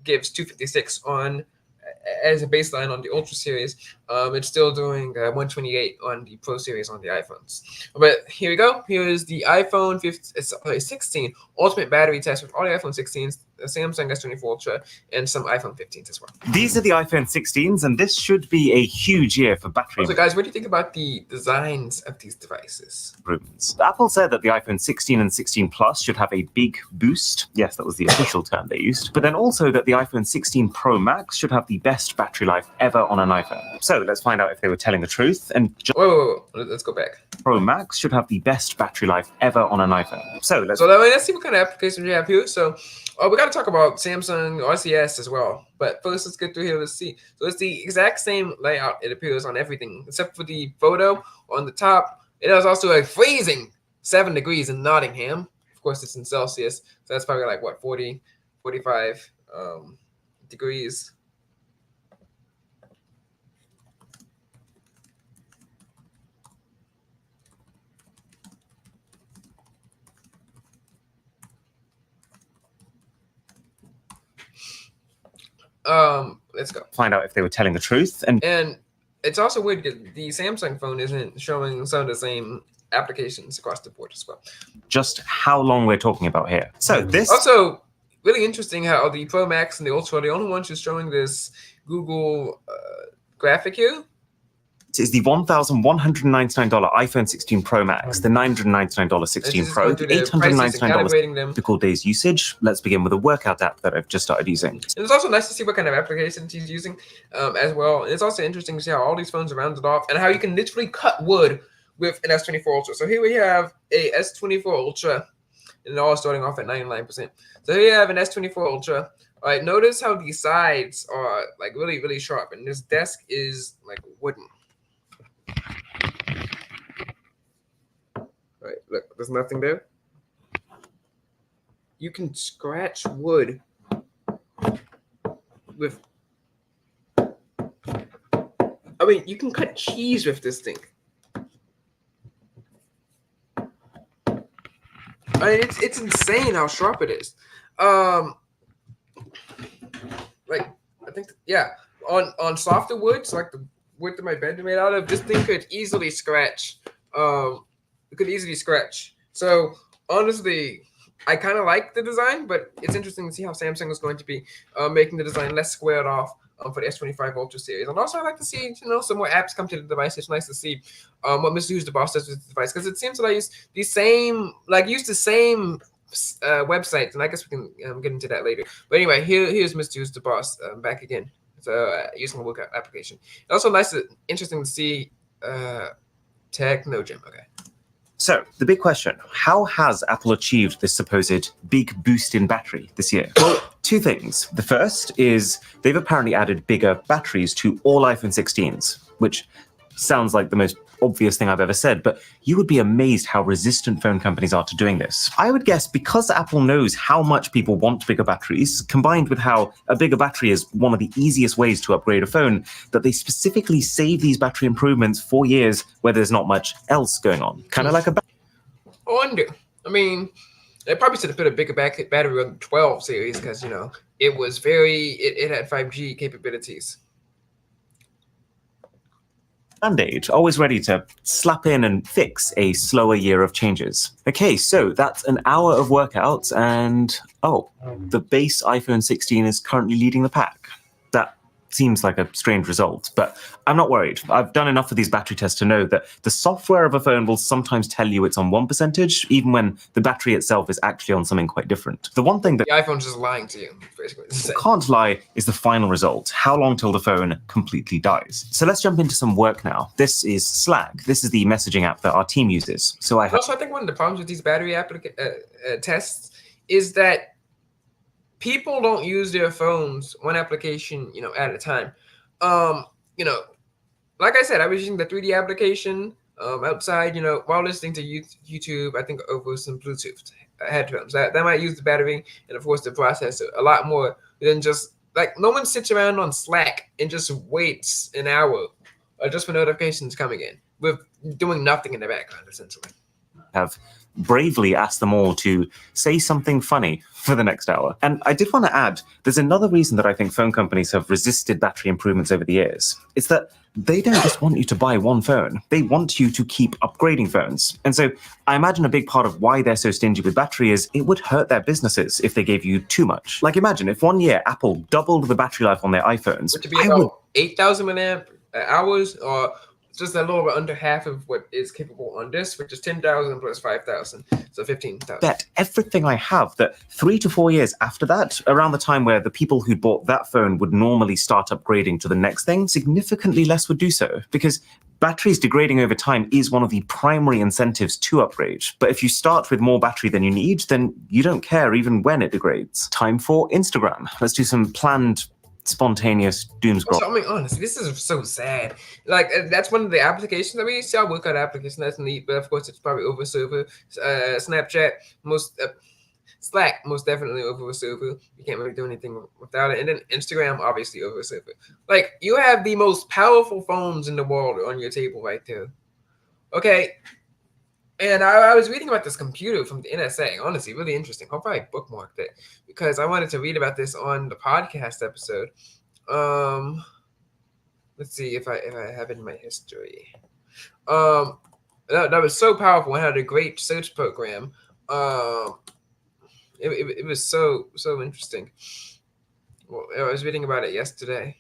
gives 256 on as a baseline on the Ultra series. It's still doing 128 on the Pro series on the iPhones. But here we go. Here is the iPhone 16 Ultimate battery test with all the iPhone 16s, the Samsung S24 Ultra, and some iPhone 15s as well. These are the iPhone 16s, and this should be a huge year for battery. So, guys, what do you think about the designs of these devices? Apple said that the iPhone 16 and 16 Plus should have a big boost. Yes, that was the official term they used. But then also that the iPhone 16 Pro Max should have the best battery life ever on an iPhone. So let's find out if they were telling the truth. And whoa, let's go back. Pro Max should have the best battery life ever on an iPhone. So let's see what kind of applications we have here. So we got to talk about Samsung RCS as well. But first, let's get through here. Let's see. So it's the exact same layout, it appears, on everything except for the photo on the top. It is also a freezing 7 degrees in Nottingham. Of course, it's in Celsius, so that's probably like what, 40, 45 degrees. Let's go find out if they were telling the truth. And it's also weird because the Samsung phone isn't showing some of the same applications across the board as well. Just how long we're talking about here. So this also really interesting how the Pro Max and the Ultra are the only ones who's showing this Google graphic here. This is the $1,199 iPhone 16 Pro Max, the $999 16 Pro, the $899 typical days usage. Let's begin with a workout app that I've just started using. And it's also nice to see what kind of applications he's using as well. And it's also interesting to see how all these phones are rounded off and how you can literally cut wood with an S24 Ultra. So here we have a S24 Ultra, and they're all starting off at 99%. So here you have an S24 Ultra. All right, notice how the sides are like really, really sharp, and this desk is like wooden. Right, look, there's nothing there. You can scratch wood with, I mean, you can cut cheese with this thing. I mean, it's insane how sharp it is. Like, I think, yeah, on softer woods, like the wood that my bed is made out of, this thing could easily scratch. It could easily scratch. So honestly, I kind of like the design, but it's interesting to see how Samsung is going to be making the design less squared off for the S25 Ultra series. And also, I like to see some more apps come to the device. It's nice to see what Mr. Who's the Boss does with the device, because it seems that I use the same websites, and I guess we can get into that later. But anyway, here's Mr. Who's the Boss back again. So using a workout application. Also interesting to see Techno Gym. Okay. So, the big question, how has Apple achieved this supposed big boost in battery this year? Well, two things. The first is they've apparently added bigger batteries to all iPhone 16s, which sounds like the most obvious thing I've ever said, but you would be amazed how resistant phone companies are to doing this. I would guess because Apple knows how much people want bigger batteries, combined with how a bigger battery is one of the easiest ways to upgrade a phone, that they specifically save these battery improvements for years where there's not much else going on. Kind of like a I wonder. I mean, they probably should have put a bigger battery on the 12 series because, it was it had 5G capabilities. Band-Aid, always ready to slap in and fix a slower year of changes. Okay, so that's an hour of workouts, and the base iPhone 16 is currently leading the pack. That seems like a strange result, but I'm not worried. I've done enough of these battery tests to know that the software of a phone will sometimes tell you it's on 1%, even when the battery itself is actually on something quite different. The one thing that the iPhone's just lying to you, basically. Can't lie is the final result. How long till the phone completely dies? So let's jump into some work now. This is Slack. This is the messaging app that our team uses. So I think one of the problems with these battery tests is that people don't use their phones one application, at a time. Like I said, I was using the 3D application outside, while listening to YouTube, I think over some Bluetooth headphones. That might use the battery and, of course, the processor a lot more than just, no one sits around on Slack and just waits an hour just for notifications coming in with doing nothing in the background, essentially. Have bravely asked them all to say something funny for the next hour. And I did want to add, there's another reason that I think phone companies have resisted battery improvements over the years. It's that they don't just want you to buy one phone. They want you to keep upgrading phones. And so I imagine a big part of why they're so stingy with battery is it would hurt their businesses if they gave you too much. Like imagine if one year Apple doubled the battery life on their iPhones. Which would be about 8,000 milliamp hours, or just a little bit under half of what is capable on this, which is 10,000 plus 5,000, so 15,000. Bet everything I have that 3 to 4 years after that, around the time where the people who bought that phone would normally start upgrading to the next thing, significantly less would do so, because batteries degrading over time is one of the primary incentives to upgrade. But if you start with more battery than you need, then you don't care even when it degrades. Time for Instagram. Let's do some planned spontaneous doom scroll. So, I mean, honestly, this is so sad. That's one of the applications. I mean, you see our workout application, that's neat, but of course it's probably over server. Snapchat, Slack, most definitely over server. You can't really do anything without it. And then Instagram, obviously over server. You have the most powerful phones in the world on your table right there. Okay. And I was reading about this computer from the NSA. Honestly, really interesting. Hope I bookmarked it because I wanted to read about this on the podcast episode. Let's see if I have it in my history. That was so powerful. It had a great search program. It was so interesting. Well, I was reading about it yesterday.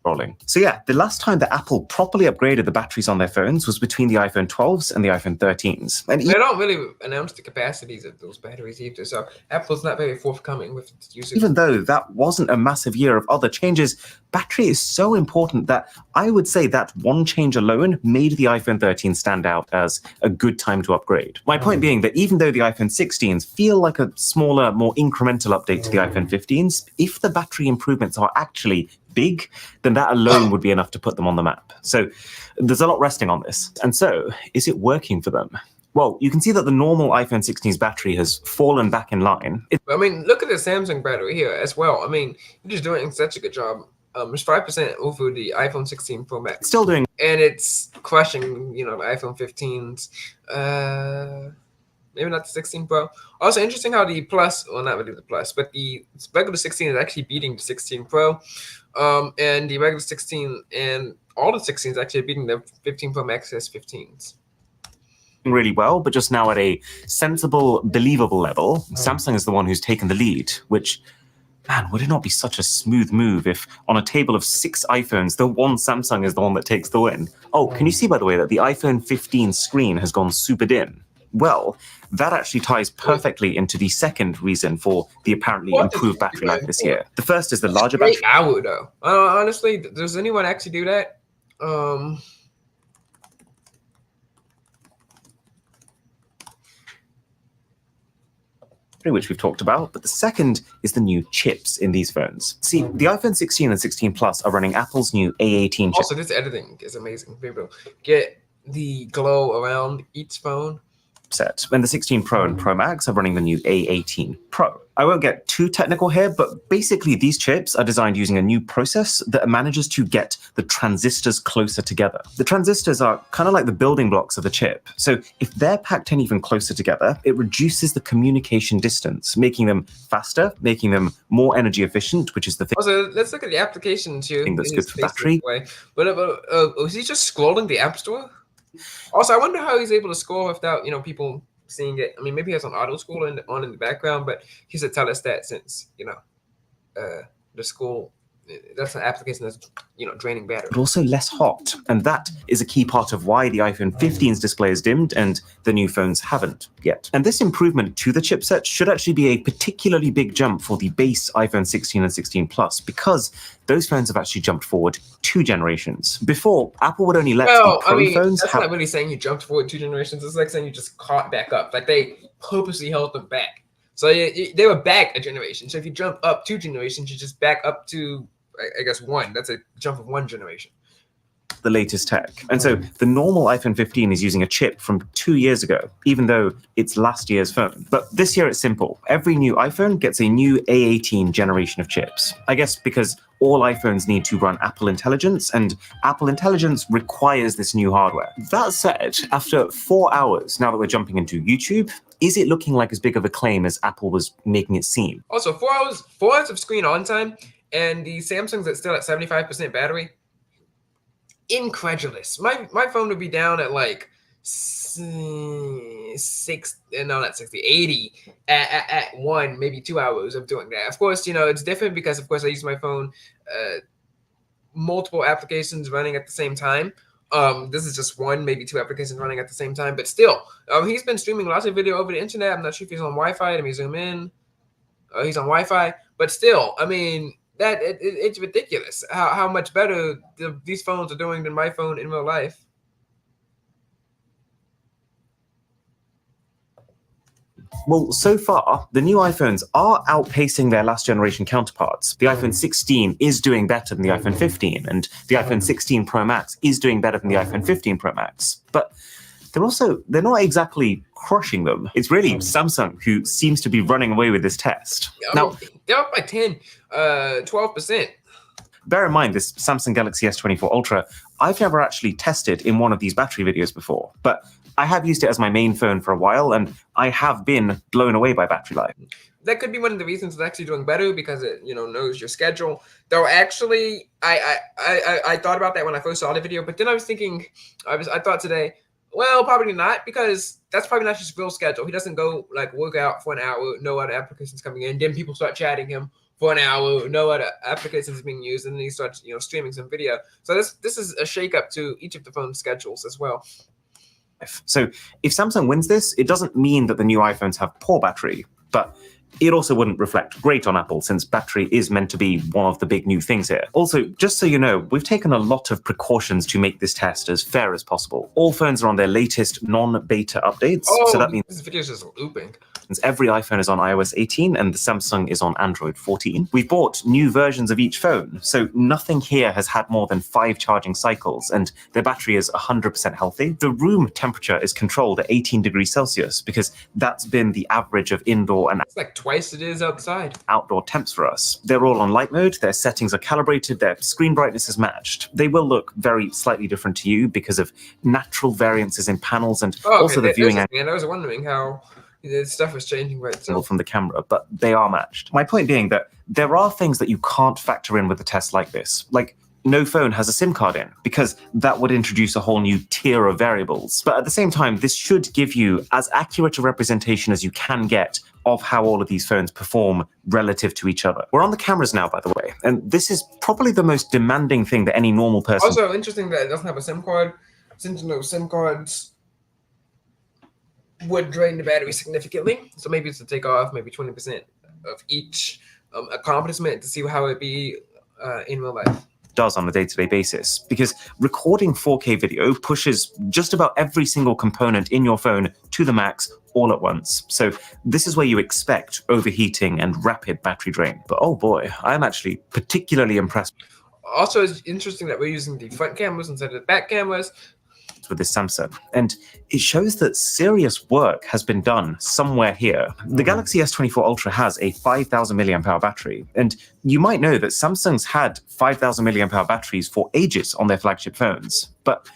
Rolling. So yeah, the last time that Apple properly upgraded the batteries on their phones was between the iPhone 12s and the iPhone 13s. And they don't really announce the capacities of those batteries either, so Apple's not very forthcoming with its usage. Even though that wasn't a massive year of other changes, battery is so important that I would say that one change alone made the iPhone 13 stand out as a good time to upgrade. My point being that even though the iPhone 16s feel like a smaller, more incremental update to the iPhone 15s, if the battery improvements are actually big, then that alone would be enough to put them on the map. So there's a lot resting on this. And so, is it working for them? Well, you can see that the normal iPhone 16's battery has fallen back in line. I mean, look at the Samsung battery here as well. I mean, you're just doing such a good job. It's 5% over the iPhone 16 Pro Max. Still doing. And it's crushing, the iPhone 15s. Maybe not the 16 Pro. Also interesting how the Plus, well, not really the Plus, but the regular 16 is actually beating the 16 Pro. And the regular 16 and all the 16s actually beating the 15 Pro Max S15s. Really well, but just now at a sensible, believable level, Samsung is the one who's taken the lead, which Man, would it not be such a smooth move if on a table of 6 iPhones, the one Samsung is the one that takes the win? Oh, can you see, by the way, that the iPhone 15 screen has gone super dim? Well, that actually ties perfectly into the second reason for the apparently improved battery life this year. The first is the larger battery. I would, though. Honestly, does anyone actually do that? Which we've talked about, but the second is the new chips in these phones. See, the iPhone 16 and 16 Plus are running Apple's new A18 chip. Also, this editing is amazing. People get the glow around each phone. And the 16 Pro and Pro Max are running the new A18 Pro. I won't get too technical here, but basically these chips are designed using a new process that manages to get the transistors closer together. The transistors are kind of like the building blocks of the chip. So if they're packed in even closer together, it reduces the communication distance, making them faster, making them more energy efficient, which is the thing. Also, let's look at the applications here. That's good for battery. But was he just scrolling the App Store? Also, I wonder how he's able to score without, people seeing it. I mean, maybe he has an auto scroll on in the background, but he should tell us that since, the school, that's an application that's, draining battery. But also less hot. And that is a key part of why the iPhone 15's display is dimmed and the new phones haven't yet. And this improvement to the chipset should actually be a particularly big jump for the base iPhone 16 and 16 Plus, because those phones have actually jumped forward 2 generations. Before, Apple would only let the Pro phones that's not really saying you jumped forward 2 generations. It's like saying you just caught back up. Like they purposely held them back. So they were back a generation. So if you jump up 2 generations, you just back up to, I guess, 1. That's a jump of 1 generation. The latest tech. And so the normal iPhone 15 is using a chip from 2 years ago, even though it's last year's phone. But this year it's simple. Every new iPhone gets a new A18 generation of chips. I guess because all iPhones need to run Apple Intelligence, and Apple Intelligence requires this new hardware. That said, after 4 hours, now that we're jumping into YouTube, is it looking like as big of a claim as Apple was making it seem? Also, 4 hours of screen on time, and the Samsung's still at 75% battery. Incredulous. My phone would be down at like 80 at 1, maybe 2 hours of doing that. Of course, it's different because of course I use my phone multiple applications running at the same time. This is just 1, maybe 2 applications running at the same time, but still, he's been streaming lots of video over the internet. I'm not sure if he's on Wi-Fi. Let me zoom in. He's on Wi-Fi, but still, I mean, it's ridiculous how much better these phones are doing than my phone in real life. Well, so far, the new iPhones are outpacing their last generation counterparts. The iPhone 16 is doing better than the iPhone 15, and the iPhone 16 Pro Max is doing better than the iPhone 15 Pro Max. But they're not exactly crushing them. It's really Samsung who seems to be running away with this test. Now, they're up by 12%. Bear in mind, this Samsung Galaxy S24 ULTRA, I've never actually tested in one of these battery videos before, but I have used it as my main phone for a while, and I have been blown away by battery life. That could be one of the reasons it's actually doing better, because it knows your schedule. Though actually, I thought about that when I first saw the video, but then I was thinking, I thought today, well, probably not, because that's probably not his real schedule. He doesn't go like work out for an hour, no other applications coming in. Then people start chatting him for an hour, no other applications being used, and then he starts streaming some video. So this is a shakeup to each of the phone's schedules as well. So if Samsung wins this, it doesn't mean that the new iPhones have poor battery, but it also wouldn't reflect great on Apple, since battery is meant to be one of the big new things here. Also, just so you know, we've taken a lot of precautions to make this test as fair as possible. All phones are on their latest non-beta updates, so that means this video is just looping. Every iPhone is on iOS 18 and the Samsung is on Android 14. We've bought new versions of each phone, so nothing here has had more than 5 charging cycles, and their battery is 100% healthy. The room temperature is controlled at 18 degrees Celsius because that's been the average of indoor and it's like twice it is outside. Outdoor temps for us. They're all on light mode, their settings are calibrated, their screen brightness is matched. They will look very slightly different to you because of natural variances in panels and also the viewing angle. And I was wondering how the stuff was changing by itself from the camera, but they are matched. My point being that there are things that you can't factor in with a test like this. Like, no phone has a SIM card in, because that would introduce a whole new tier of variables. But at the same time, this should give you as accurate a representation as you can get of how all of these phones perform relative to each other. We're on the cameras now, by the way, and this is probably the most demanding thing that any normal person... Also, interesting that it doesn't have a SIM card, since SIM cards would drain the battery significantly. So maybe it's to take off maybe 20% of each accomplishment to see how it'd be in real life. Does on a day-to-day basis, because recording 4K video pushes just about every single component in your phone to the max all at once. So this is where you expect overheating and rapid battery drain. But oh boy, I'm actually particularly impressed. Also, it's interesting that we're using the front cameras instead of the back cameras with this Samsung, and it shows that serious work has been done somewhere here. The Galaxy S24 Ultra has a 5,000 mAh battery, and you might know that Samsung's had 5,000 mAh batteries for ages on their flagship phones, but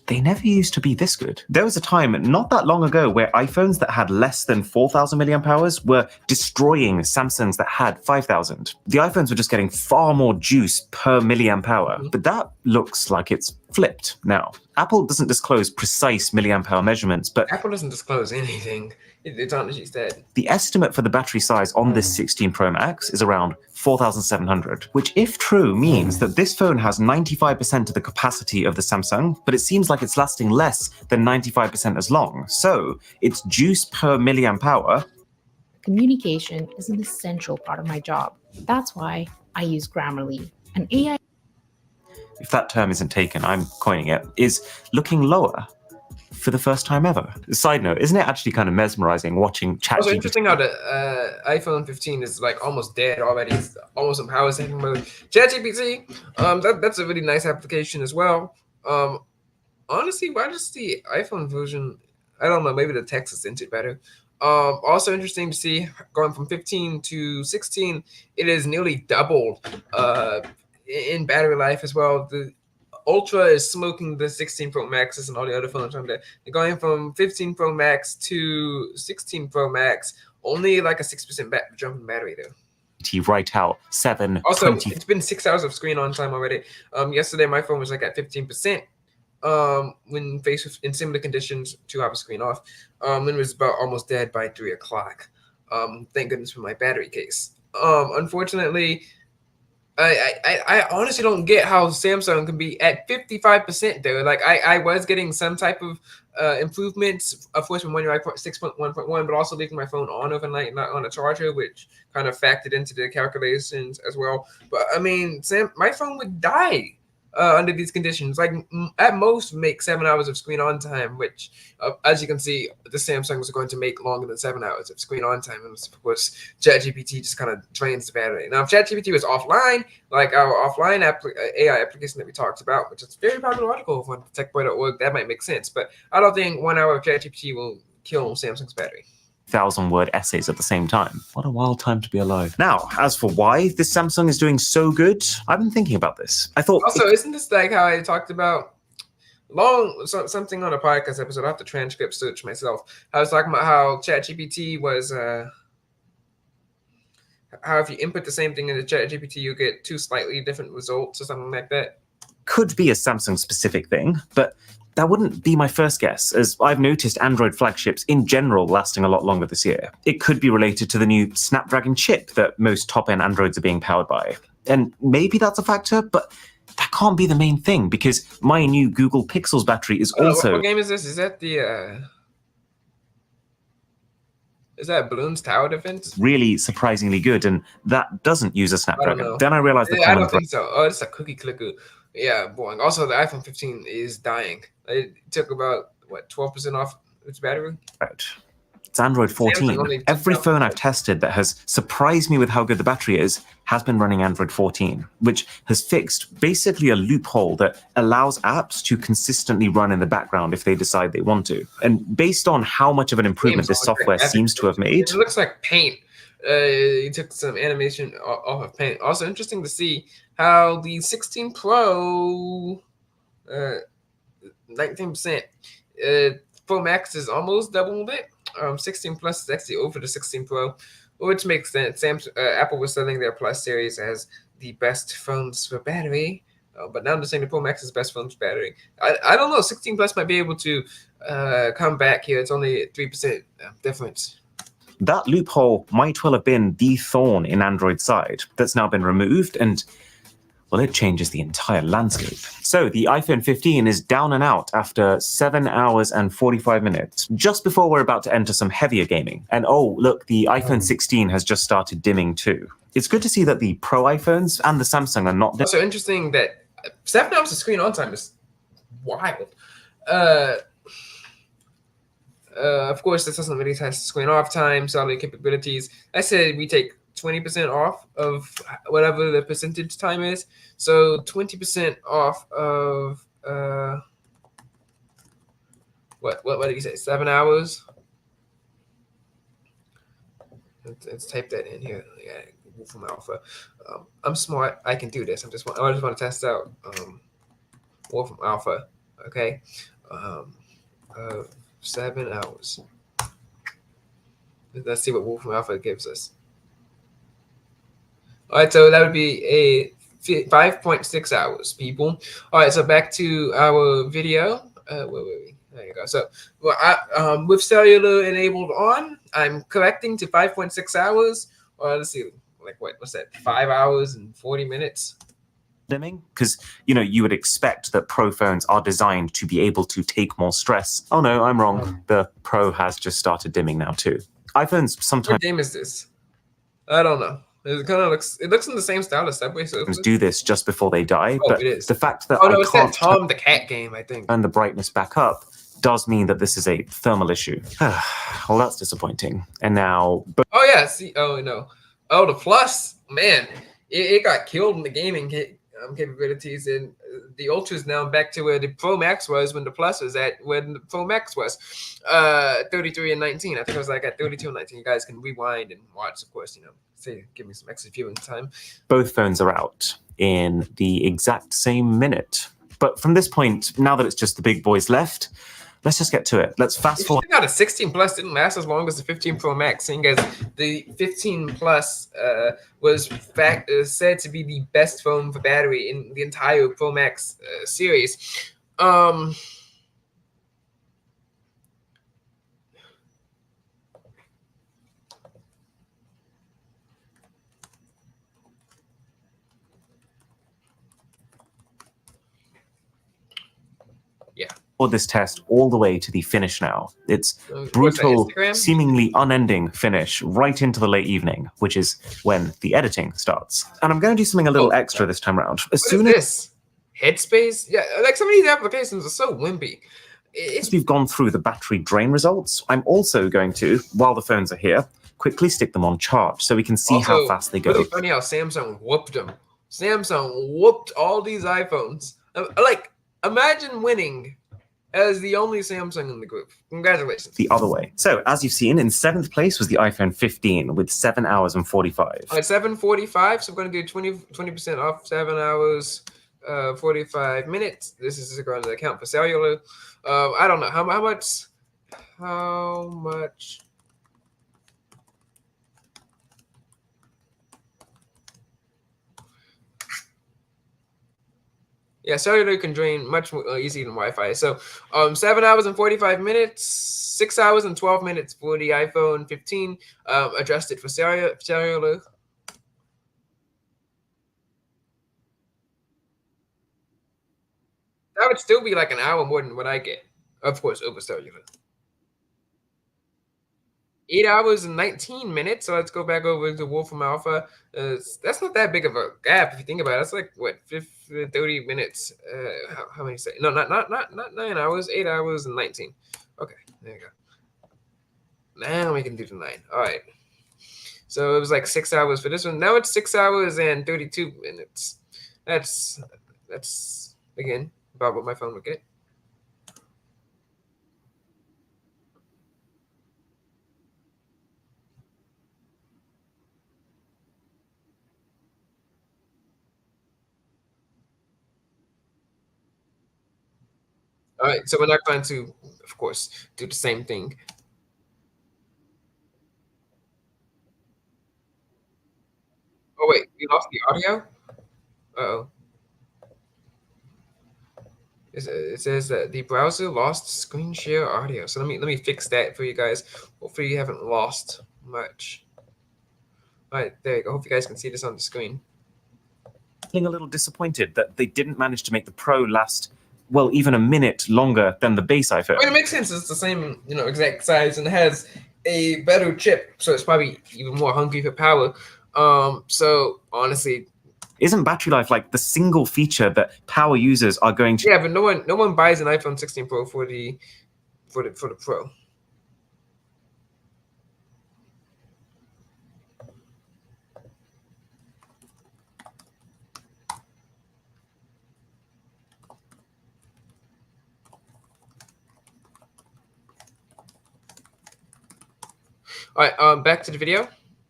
they never used to be this good. There was a time not that long ago where iPhones that had less than 4,000 mAh were destroying Samsungs that had 5,000. The iPhones were just getting far more juice per milliamp hour, but that looks like it's flipped now. Apple doesn't disclose precise milliamp hour measurements, but Apple doesn't disclose anything. It's honestly said. The estimate for the battery size on this 16 Pro Max is around 4,700, which if true means that this phone has 95% of the capacity of the Samsung, but it seems like it's lasting less than 95% as long. So its juice per milliamp hour. Communication is an essential part of my job. That's why I use Grammarly, an AI. If that term isn't taken, I'm coining it, is looking lower for the first time ever. Side note, isn't it actually kind of mesmerizing watching ChatGPT? Also interesting how the iPhone 15 is like almost dead already. It's almost in power saving mode. ChatGPT, that's a really nice application as well. Honestly, why does the iPhone version? I don't know. Maybe the text is into it better. Also interesting to see going from 15 to 16, it is nearly doubled in battery life as well. The Ultra is smoking the 16 Pro Maxes and all the other phones on there. They're going from 15 Pro Max to 16 Pro Max, only like a 6% jump in battery there. Right out 7. Also, 20. It's been 6 hours of screen on time already. Yesterday my phone was like at 15%. When faced with in similar conditions, 2 hours screen off. And it was about almost dead by 3 o'clock. Thank goodness for my battery case. Unfortunately, I honestly don't get how Samsung can be at 55% though. Like I was getting some type of improvements, of course, from 6.1.1, but also leaving my phone on overnight, not on a charger, which kind of factored into the calculations as well. But I mean, my phone would die under these conditions. Like at most make 7 hours of screen on time, which as you can see, the Samsungs are going to make longer than 7 hours of screen on time. And of course, ChatGPT just kind of drains the battery. Now, if ChatGPT was offline, like our offline AI application that we talked about, which is a very popular article on TheTechBoy.org, that might make sense. But I don't think 1 hour of ChatGPT will kill Samsung's battery. 1,000-word essays at the same time. What a wild time to be alive. Now, as for why this Samsung is doing so good, I've been thinking about this. I thought... Also, isn't this like how I talked about something on a podcast episode? I have to transcript search myself. I was talking about how ChatGPT was... how if you input the same thing into ChatGPT, you get 2 slightly different results or something like that. Could be a Samsung-specific thing, but that wouldn't be my first guess, as I've noticed Android flagships in general lasting a lot longer this year. It could be related to the new Snapdragon chip that most top-end Androids are being powered by. And maybe that's a factor, but that can't be the main thing, because my new Google Pixels battery is also... What game is this? Is that the... Is that Bloons Tower Defense? Really surprisingly good, and that doesn't use a Snapdragon. Then I realized I don't think so. Oh, it's a cookie clicker. Yeah, boring. Also, the iPhone 15 is dying. It took about, what, 12% off its battery? Right. It's Android 14. Every phone I've tested that has surprised me with how good the battery is has been running Android 14, which has fixed basically a loophole that allows apps to consistently run in the background if they decide they want to. And based on how much of an improvement this software seems to have made... It looks like Paint. You took some animation off of Paint. Also interesting to see how the 16 Pro, 19%, Pro Max is almost doubled it. 16 Plus is actually over the 16 Pro, which makes sense. Apple was selling their Plus series as the best phones for battery, But now I'm just saying the Pro Max is best phone's battery. I don't know. 16 Plus might be able to come back here. It's only 3% difference. That loophole might well have been the thorn in Android's side that's now been removed, and well, it changes the entire landscape. So the iPhone 15 is down and out after 7 hours and 45 minutes, just before we're about to enter some heavier gaming. And oh, look, the iPhone 16 has just started dimming too. It's good to see that the Pro iPhones and the Samsung are not. Also interesting that 7 hours of screen on time is wild. Of course, this doesn't really test screen off time, solid capabilities. I said we take 20% off of whatever the percentage time is. So 20% off of what did you say? 7 hours. Let's type that in here. Yeah, Wolfram Alpha. I'm smart. I can do this. I just want to test out Wolfram Alpha. Okay. 7 hours. Let's see what Wolfram Alpha gives us. All right, so that would be a 5.6 hours, people. All right, so back to our video. Where were we? There you go. So, well, with cellular enabled on, I'm correcting to 5.6 hours. Or let's see, like what's that? 5 hours and 40 minutes. Dimming, because you would expect that Pro phones are designed to be able to take more stress. Oh no, I'm wrong. The Pro has just started dimming now too. iPhones sometimes. What game is this? I don't know. It kind of looks. It looks in the same style as Subway Surfers. Do this just before they die, but it is. The fact that no, I it's can't that Tom the Cat game, I think. Turn the brightness back up does mean that this is a thermal issue. Well, that's disappointing. And now. Oh yeah. See. Oh no. Oh, the Plus, man, it got killed in the gaming capabilities, and the Ultra is now back to where the Pro Max was when the Plus was at when the Pro Max was 33 and 19. I think it was like at 32 and 19. You guys can rewind and watch, of course, say give me some extra viewing time. Both phones are out in the exact same minute. But from this point, now that it's just the big boys left, let's just get to it. Let's fast forward. Now the 16 Plus didn't last as long as the 15 Pro Max, seeing as the 15 Plus was said to be the best phone for battery in the entire Pro Max series. This test all the way to the finish now. It's brutal, seemingly unending finish right into the late evening, which is when the editing starts. And I'm going to do something a little extra this time around. As soon as Headspace, yeah, like some of these applications are so wimpy. As we've gone through the battery drain results, I'm also going to, while the phones are here, quickly stick them on charge so we can see how fast they go. Really funny how Samsung whooped them. Samsung whooped all these iPhones. Like, imagine winning as the only Samsung in the group. Congratulations. The other way. So, as you've seen, in 7th place was the iPhone 15 with 7 hours and 45. All right, 7:45. So I'm going to do 20% off 7 hours, 45 minutes. This is going to account for cellular. I don't know how much. Yeah, cellular can drain much more easy than Wi-Fi. So 7 hours and 45 minutes, 6 hours and 12 minutes for the iPhone 15, adjusted for cellular. That would still be like an hour more than what I get, of course, over cellular. 8 hours and 19 minutes. So let's go back over to Wolfram Alpha. That's not that big of a gap if you think about it. That's like what 30 minutes. How many say? No, not 9 hours. 8 hours and 19. Okay, there you go. Now we can do the 9. All right. So it was like 6 hours for this one. Now it's 6 hours and 32 minutes. That's again about what my phone would get. All right, so we're not going to, of course, do the same thing. Oh, wait, we lost the audio? Uh-oh. It says that the browser lost screen share audio. So let me fix that for you guys. Hopefully you haven't lost much. All right, there you go. Hope you guys can see this on the screen. Feeling a little disappointed that they didn't manage to make the Pro last, well, even a minute longer than the base iPhone. I mean, it makes sense. It's the same, exact size, and it has a better chip, so it's probably even more hungry for power. So honestly, isn't battery life like the single feature that power users are going to? Yeah, but no one buys an iPhone 16 Pro for the Pro. All right, back to the video.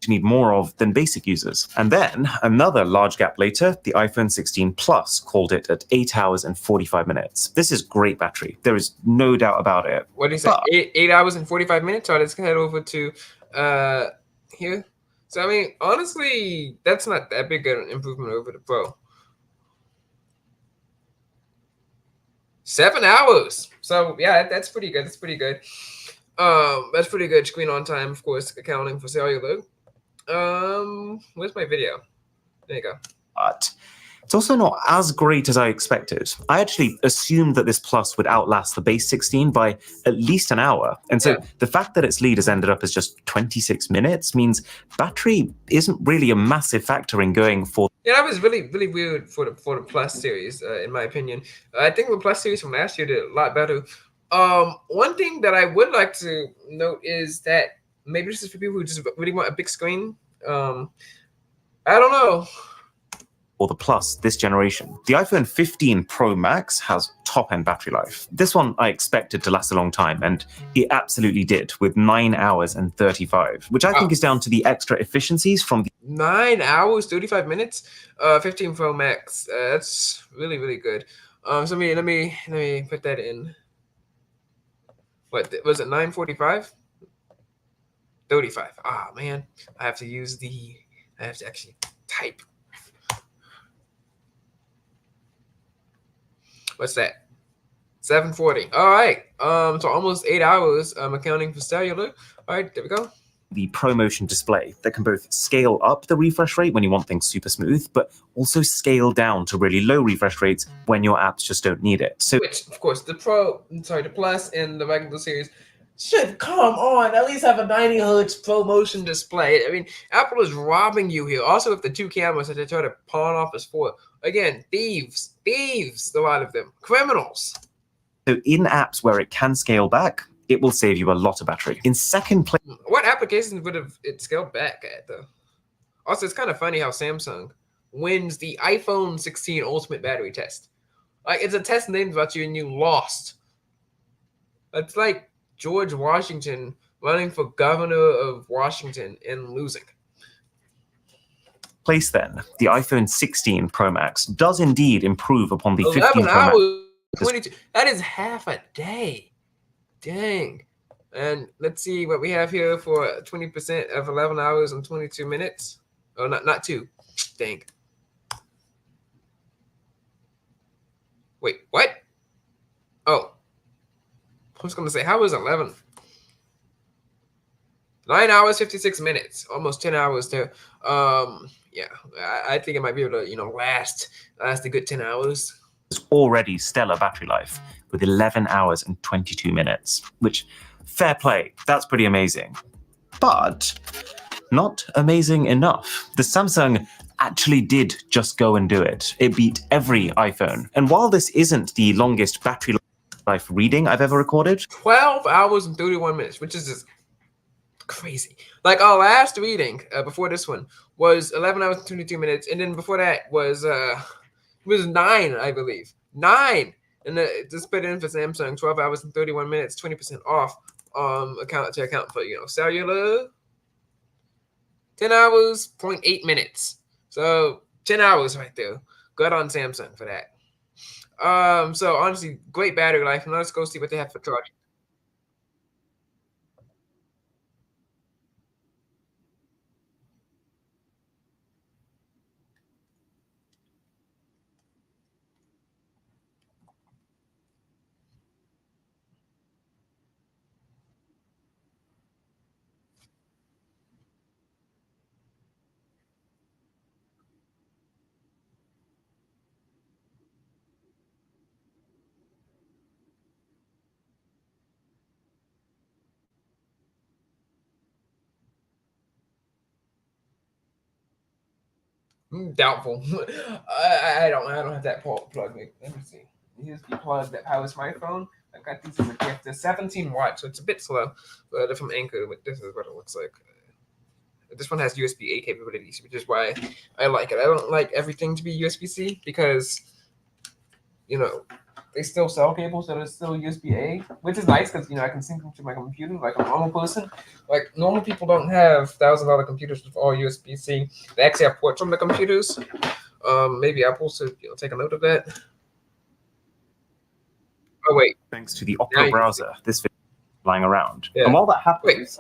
Need more of than basic users. And then another large gap later, the iPhone 16 Plus called it at 8 hours and 45 minutes. This is great battery. There is no doubt about it. What do you say? 8 hours and 45 minutes? All right, let's head over to here. So I mean, honestly, that's not that big an improvement over the Pro. 7 hours. So yeah, that's pretty good. That's pretty good. That's pretty good screen on time, of course, accounting for cellular. Where's my video? There you go. But it's also not as great as I expected. I actually assumed that this Plus would outlast the base 16 by at least an hour. And so the fact that its lead has ended up as just 26 minutes means battery isn't really a massive factor in going for. Yeah, that was really, really weird for the Plus series, in my opinion. I think the Plus series from last year did a lot better. One thing that I would like to note is that maybe this is for people who just really want a big screen. I don't know. Or the Plus this generation. The iPhone 15 Pro Max has top-end battery life. This one I expected to last a long time, and it absolutely did, with 9 hours and 35, which I think is down to the extra efficiencies from the 9 hours, 35 minutes. 15 Pro Max. That's really, really good. So let me put that in. What was it? 9:45. 35. Ah, man, I have to actually type. What's that? 7:40. All right. So almost 8 hours. Accounting for cellular. All right, there we go. The ProMotion display that can both scale up the refresh rate when you want things super smooth, but also scale down to really low refresh rates when your apps just don't need it. So, which, of course, the Plus and the regular series should come on at least have a 90 hertz ProMotion display. I mean, Apple is robbing you here. Also, with the two cameras that they try to pawn off as for. Again, thieves, a lot of them, criminals. So in apps where it can scale back, it will save you a lot of battery. In second place, what applications would have it scaled back at though? Also, it's kind of funny how Samsung wins the iPhone 16 Ultimate battery test. Like, it's a test named about you and you lost. It's like George Washington running for governor of Washington and losing. Place then, the iPhone 16 Pro Max does indeed improve upon the 15 Pro Max. 22. That is half a day. Dang. And let's see what we have here for 20% of 11 hours and 22 minutes. Oh, not 2. Dang. Wait, what? Oh. I was going to say, how was 11? 9 hours, 56 minutes. Almost 10 hours there. Yeah, I think it might be able to, last a good 10 hours. It's already stellar battery life with 11 hours and 22 minutes, which, fair play, that's pretty amazing. But not amazing enough. The Samsung actually did just go and do it. It beat every iPhone. And while this isn't the longest battery life reading I've ever recorded, 12 hours and 31 minutes, which is just crazy. Like, our last reading before this one was 11 hours and 22 minutes, and then before that was 9, I believe. 9. And just put it in for Samsung, 12 hours and 31 minutes, 20% off. Account for cellular. 10 hours, 0.8 minutes. So 10 hours right there. Good on Samsung for that. So honestly, great battery life. And let's go see what they have for charging. Doubtful. I don't have that plug. Let me see. USB plug that powers my phone. I got these as a gift. They're 17 watts, so it's a bit slow, but they're from Anchor. But this is what it looks like. This one has USB-A capabilities, which is why I like it. I don't like everything to be USB-C because, they still sell cables that are still USB-A, which is nice because, I can sync them to my computer like a normal person. Like, normal people don't have $1,000 computers with all USB-C. They actually have ports on the computers. Maybe Apple should take a note of that. Oh, wait. Thanks to the Opera browser, this video is lying around. Yeah. And while that happens,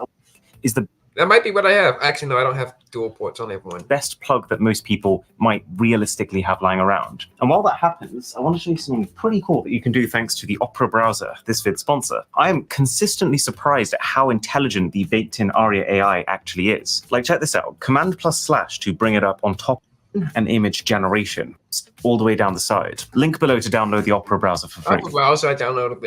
is the that might be what I have. Actually, no, I don't have dual ports on everyone. Best plug that most people might realistically have lying around. And while that happens, I want to show you something pretty cool that you can do thanks to the Opera browser, this vid's sponsor. I am consistently surprised at how intelligent the baked-in Aria AI actually is. Like, check this out. Command+/ to bring it up on top an image generation all the way down the side. Link below to download the Opera browser for free. Opera browser, I downloaded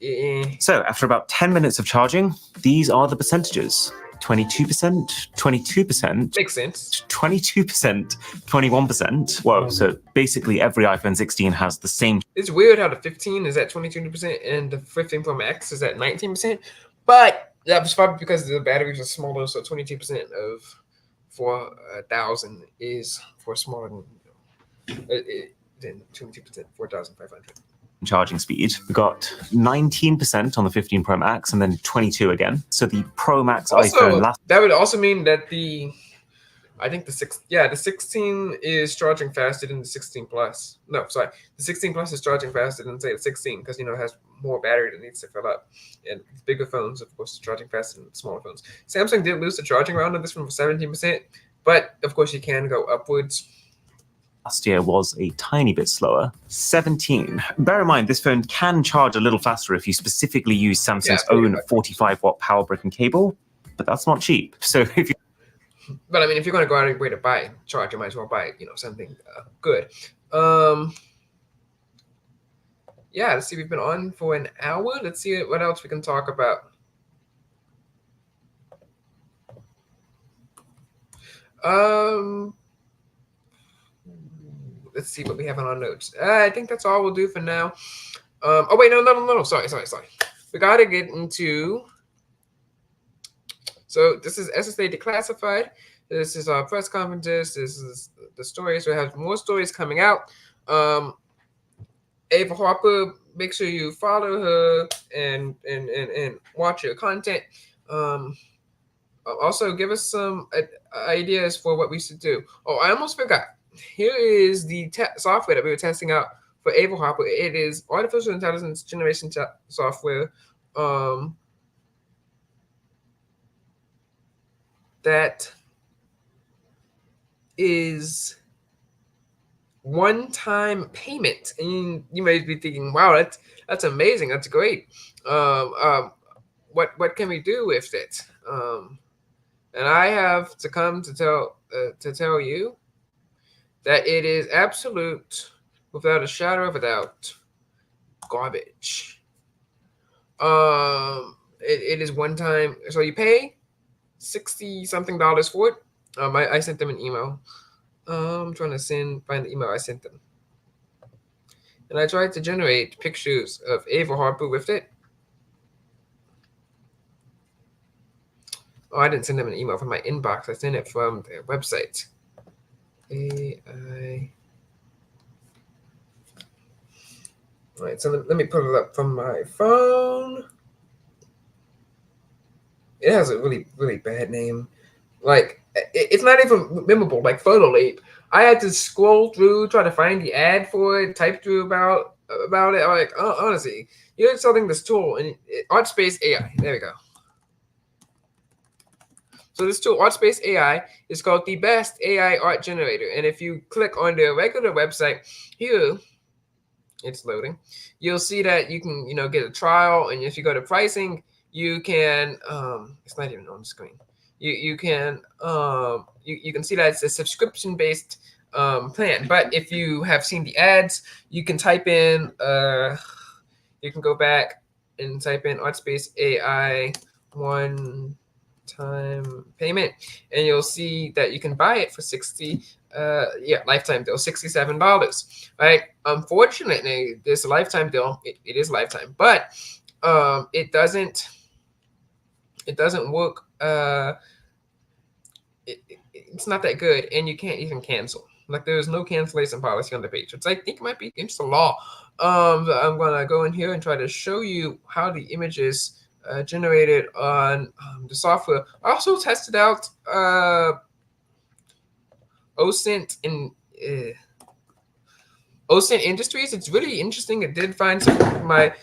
it. So after about 10 minutes of charging, these are the percentages. 22%, 22%. Makes sense. 22%, 21%. Whoa, so basically every iPhone 16 has the same. It's weird how the 15 is at 22% and the 15 Pro Max is at 19%. But that was probably because the batteries are smaller, so 22% of 4,000 is for smaller than 22%, 4,500. Charging speed. We got 19% on the 15 Pro Max and then 22 again. So the Pro Max also, iPhone that would also mean that the 16 is charging faster than the 16 Plus. No, sorry, the 16 Plus is charging faster than say the 16 because it has more battery that needs to fill up. And bigger phones, of course, are charging faster than smaller phones. Samsung did lose the charging round of this one for 17%, but of course you can go upwards. Last year was a tiny bit slower. 17. Bear in mind, this phone can charge a little faster if you specifically use Samsung's own 45-watt power brick and cable, but that's not cheap. So if you... But I mean, if you're going to go out of your way to buy a charger, you might as well buy something good. Yeah, let's see. We've been on for an hour. Let's see what else we can talk about. Let's see what we have on our notes. I think that's all we'll do for now. Oh, wait, no. Sorry. We got to get into... So this is SSA Declassified. This is our press conferences. This is the stories. We have more stories coming out. Ava Harper, make sure you follow her and watch her content. Also, give us some ideas for what we should do. Oh, I almost forgot. Here is the software that we were testing out for Ava Harper. It is artificial intelligence generation software that is one-time payment. And you may be thinking, wow, that's amazing. That's great. What can we do with it? And I have to come to tell you that it is absolute, without a shadow of a doubt, garbage. It is one time. So you pay $60-something for it. I sent them an email. I'm trying to find the email I sent them. And I tried to generate pictures of Ava Harper with it. Oh, I didn't send them an email from my inbox. I sent it from their website. AI. All right, so let me pull it up from my phone. It has a really, really bad name. Like, it's not even memorable, like PhotoLape. I had to scroll through, try to find the ad for it, type through about it. I'm like, honestly, you're selling this tool, and ArtSpace AI. There we go. So this tool, ArtSpace AI, is called the best AI art generator. And if you click on their regular website here, it's loading. You'll see that you can, get a trial. And if you go to pricing, you can. It's not even on the screen. You can see that it's a subscription-based plan. But if you have seen the ads, you can type in. You can go back and type in ArtSpace AI one-time payment, and you'll see that you can buy it for $60 Yeah, lifetime deal, $67. Right. Unfortunately, this lifetime deal, it is lifetime, but it doesn't work. It's not that good, and you can't even cancel. Like, there's no cancellation policy on the page, which I think might be against the law. I'm gonna go in here and try to show you how the images generated on the software. I also tested out OSINT in OSINT Industries. It's really interesting. It did find some of my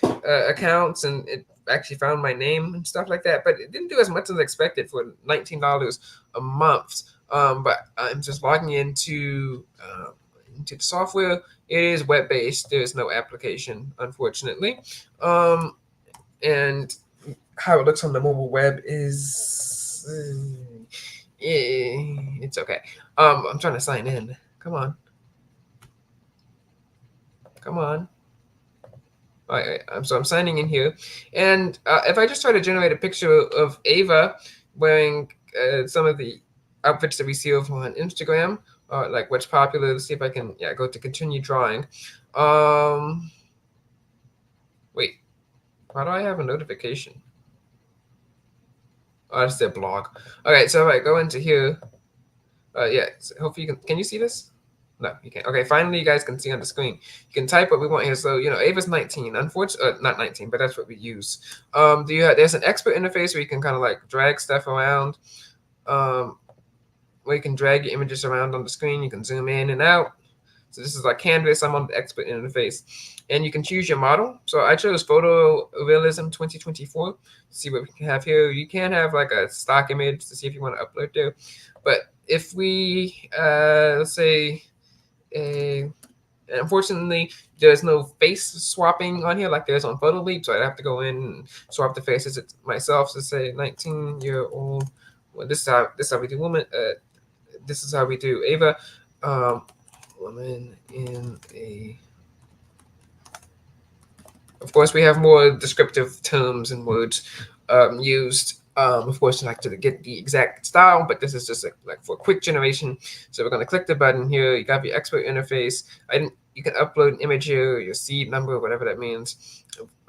accounts, and it actually found my name and stuff like that, but it didn't do as much as expected for $19 a month. But I'm just logging into the software. It is web-based. There's no application, unfortunately. And how it looks on the mobile web is it's okay. I'm trying to sign in. Come on. All right, so I'm signing in here, and if I just try to generate a picture of Ava wearing some of the outfits that we see over on Instagram, like what's popular, let's see if I can go to continue drawing. Wait, why do I have a notification? Oh, it's their blog. All right, so if I go into here, so hopefully can you see this? No, you can't. Okay, finally you guys can see on the screen. You can type what we want here. So, Ava's 19. Unfortunately, not 19, but that's what we use. There's an expert interface where you can kind of like drag stuff around. Where you can drag your images around on the screen. You can zoom in and out. So this is like Canvas. I'm on the expert interface. And you can choose your model. So I chose Photorealism 2024 to see what we can have here. You can have like a stock image to see if you want to upload there. But if we, let's say, unfortunately, there's no face swapping on here like there's on PhotoLeap, so I'd have to go in and swap the faces myself. So say 19-year-old. Well, this is how we do woman. This is how we do Ava, woman in a. Of course, we have more descriptive terms and words used. Of course, like to get the exact style, but this is just like for quick generation. So we're going to click the button here. You got the expert interface. You can upload an image here, your seed number, whatever that means.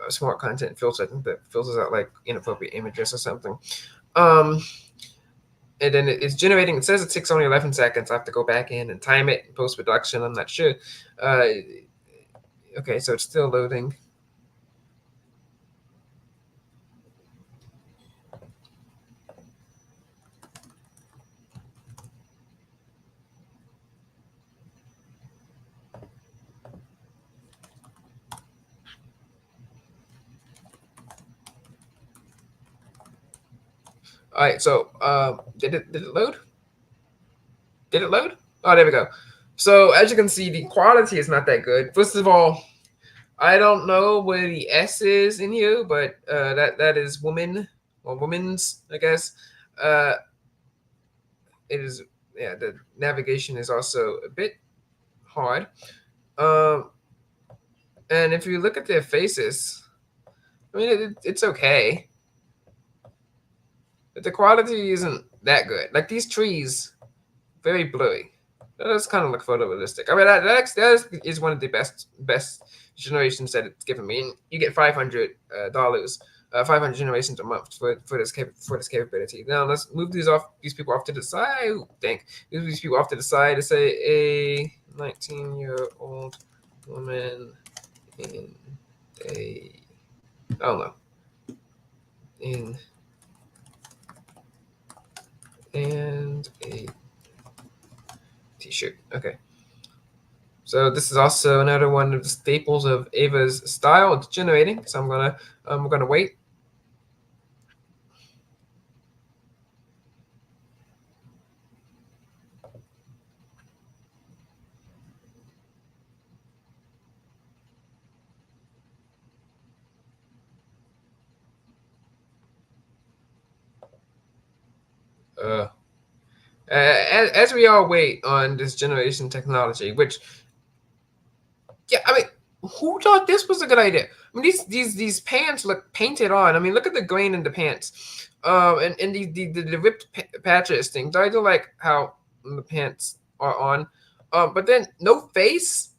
A smart content filter. I think that filters out like inappropriate images or something. And then it's generating. It says it takes only 11 seconds. I have to go back in and time it in post-production. I'm not sure. Okay, so it's still loading. All right, so did it load? Did it load? Oh, there we go. So as you can see, the quality is not that good. First of all, I don't know where the S is in here, but that is woman or women's, I guess. It is, the navigation is also a bit hard. And if you look at their faces, I mean, it's okay. But the quality isn't that good. Like these trees, very blurry. That does kind of look photorealistic. I mean, that is one of the best generations that it's given me. And you get $500, 500 generations a month for this capability. Now let's move these people off to the side. Ooh, dang, move these people off to the side to say a 19-year-old woman in a, I don't know, and a t-shirt. Okay. So this is also another one of the staples of Ava's style. It's generating, so I'm gonna wait. As we all wait on this generation technology, which, I mean, who thought this was a good idea? I mean, these pants look painted on. I mean, look at the grain in the pants, and the ripped patches things. I do like how the pants are on. But then no face.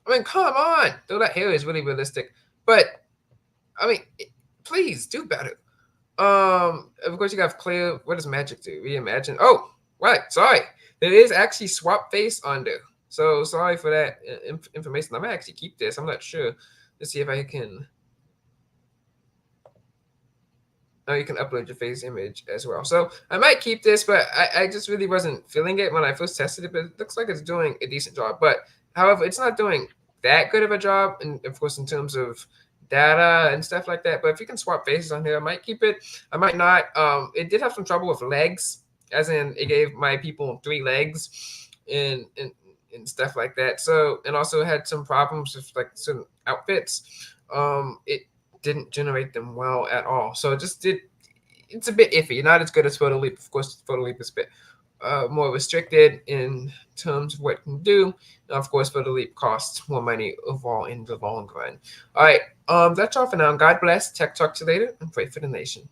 I mean, come on. Though that hair is really realistic, but I mean, please do better. Of course you got clear. What does magic do? Reimagine. Oh, right. Sorry, there is actually swap face on there. So sorry for that information. I might actually keep this. I'm not sure. Let's see if I can. Oh, you can upload your face image as well. So I might keep this, but I just really wasn't feeling it when I first tested it. But it looks like it's doing a decent job. But however, it's not doing that good of a job. And of course, in terms of data and stuff like that. But if you can swap faces on here, I might keep it. I might not. It did have some trouble with legs, as in it gave my people 3 legs and stuff like that. So, and also had some problems with like certain outfits. It didn't generate them well at all. So it just it's a bit iffy. Not as good as Photo Leap. Of course, Photo Leap is a bit more restricted in terms of what it can do. And of course, Photo Leap costs more money overall in the long run. All right, that's all for now. God bless. Tech talk to you later, and pray for the nation.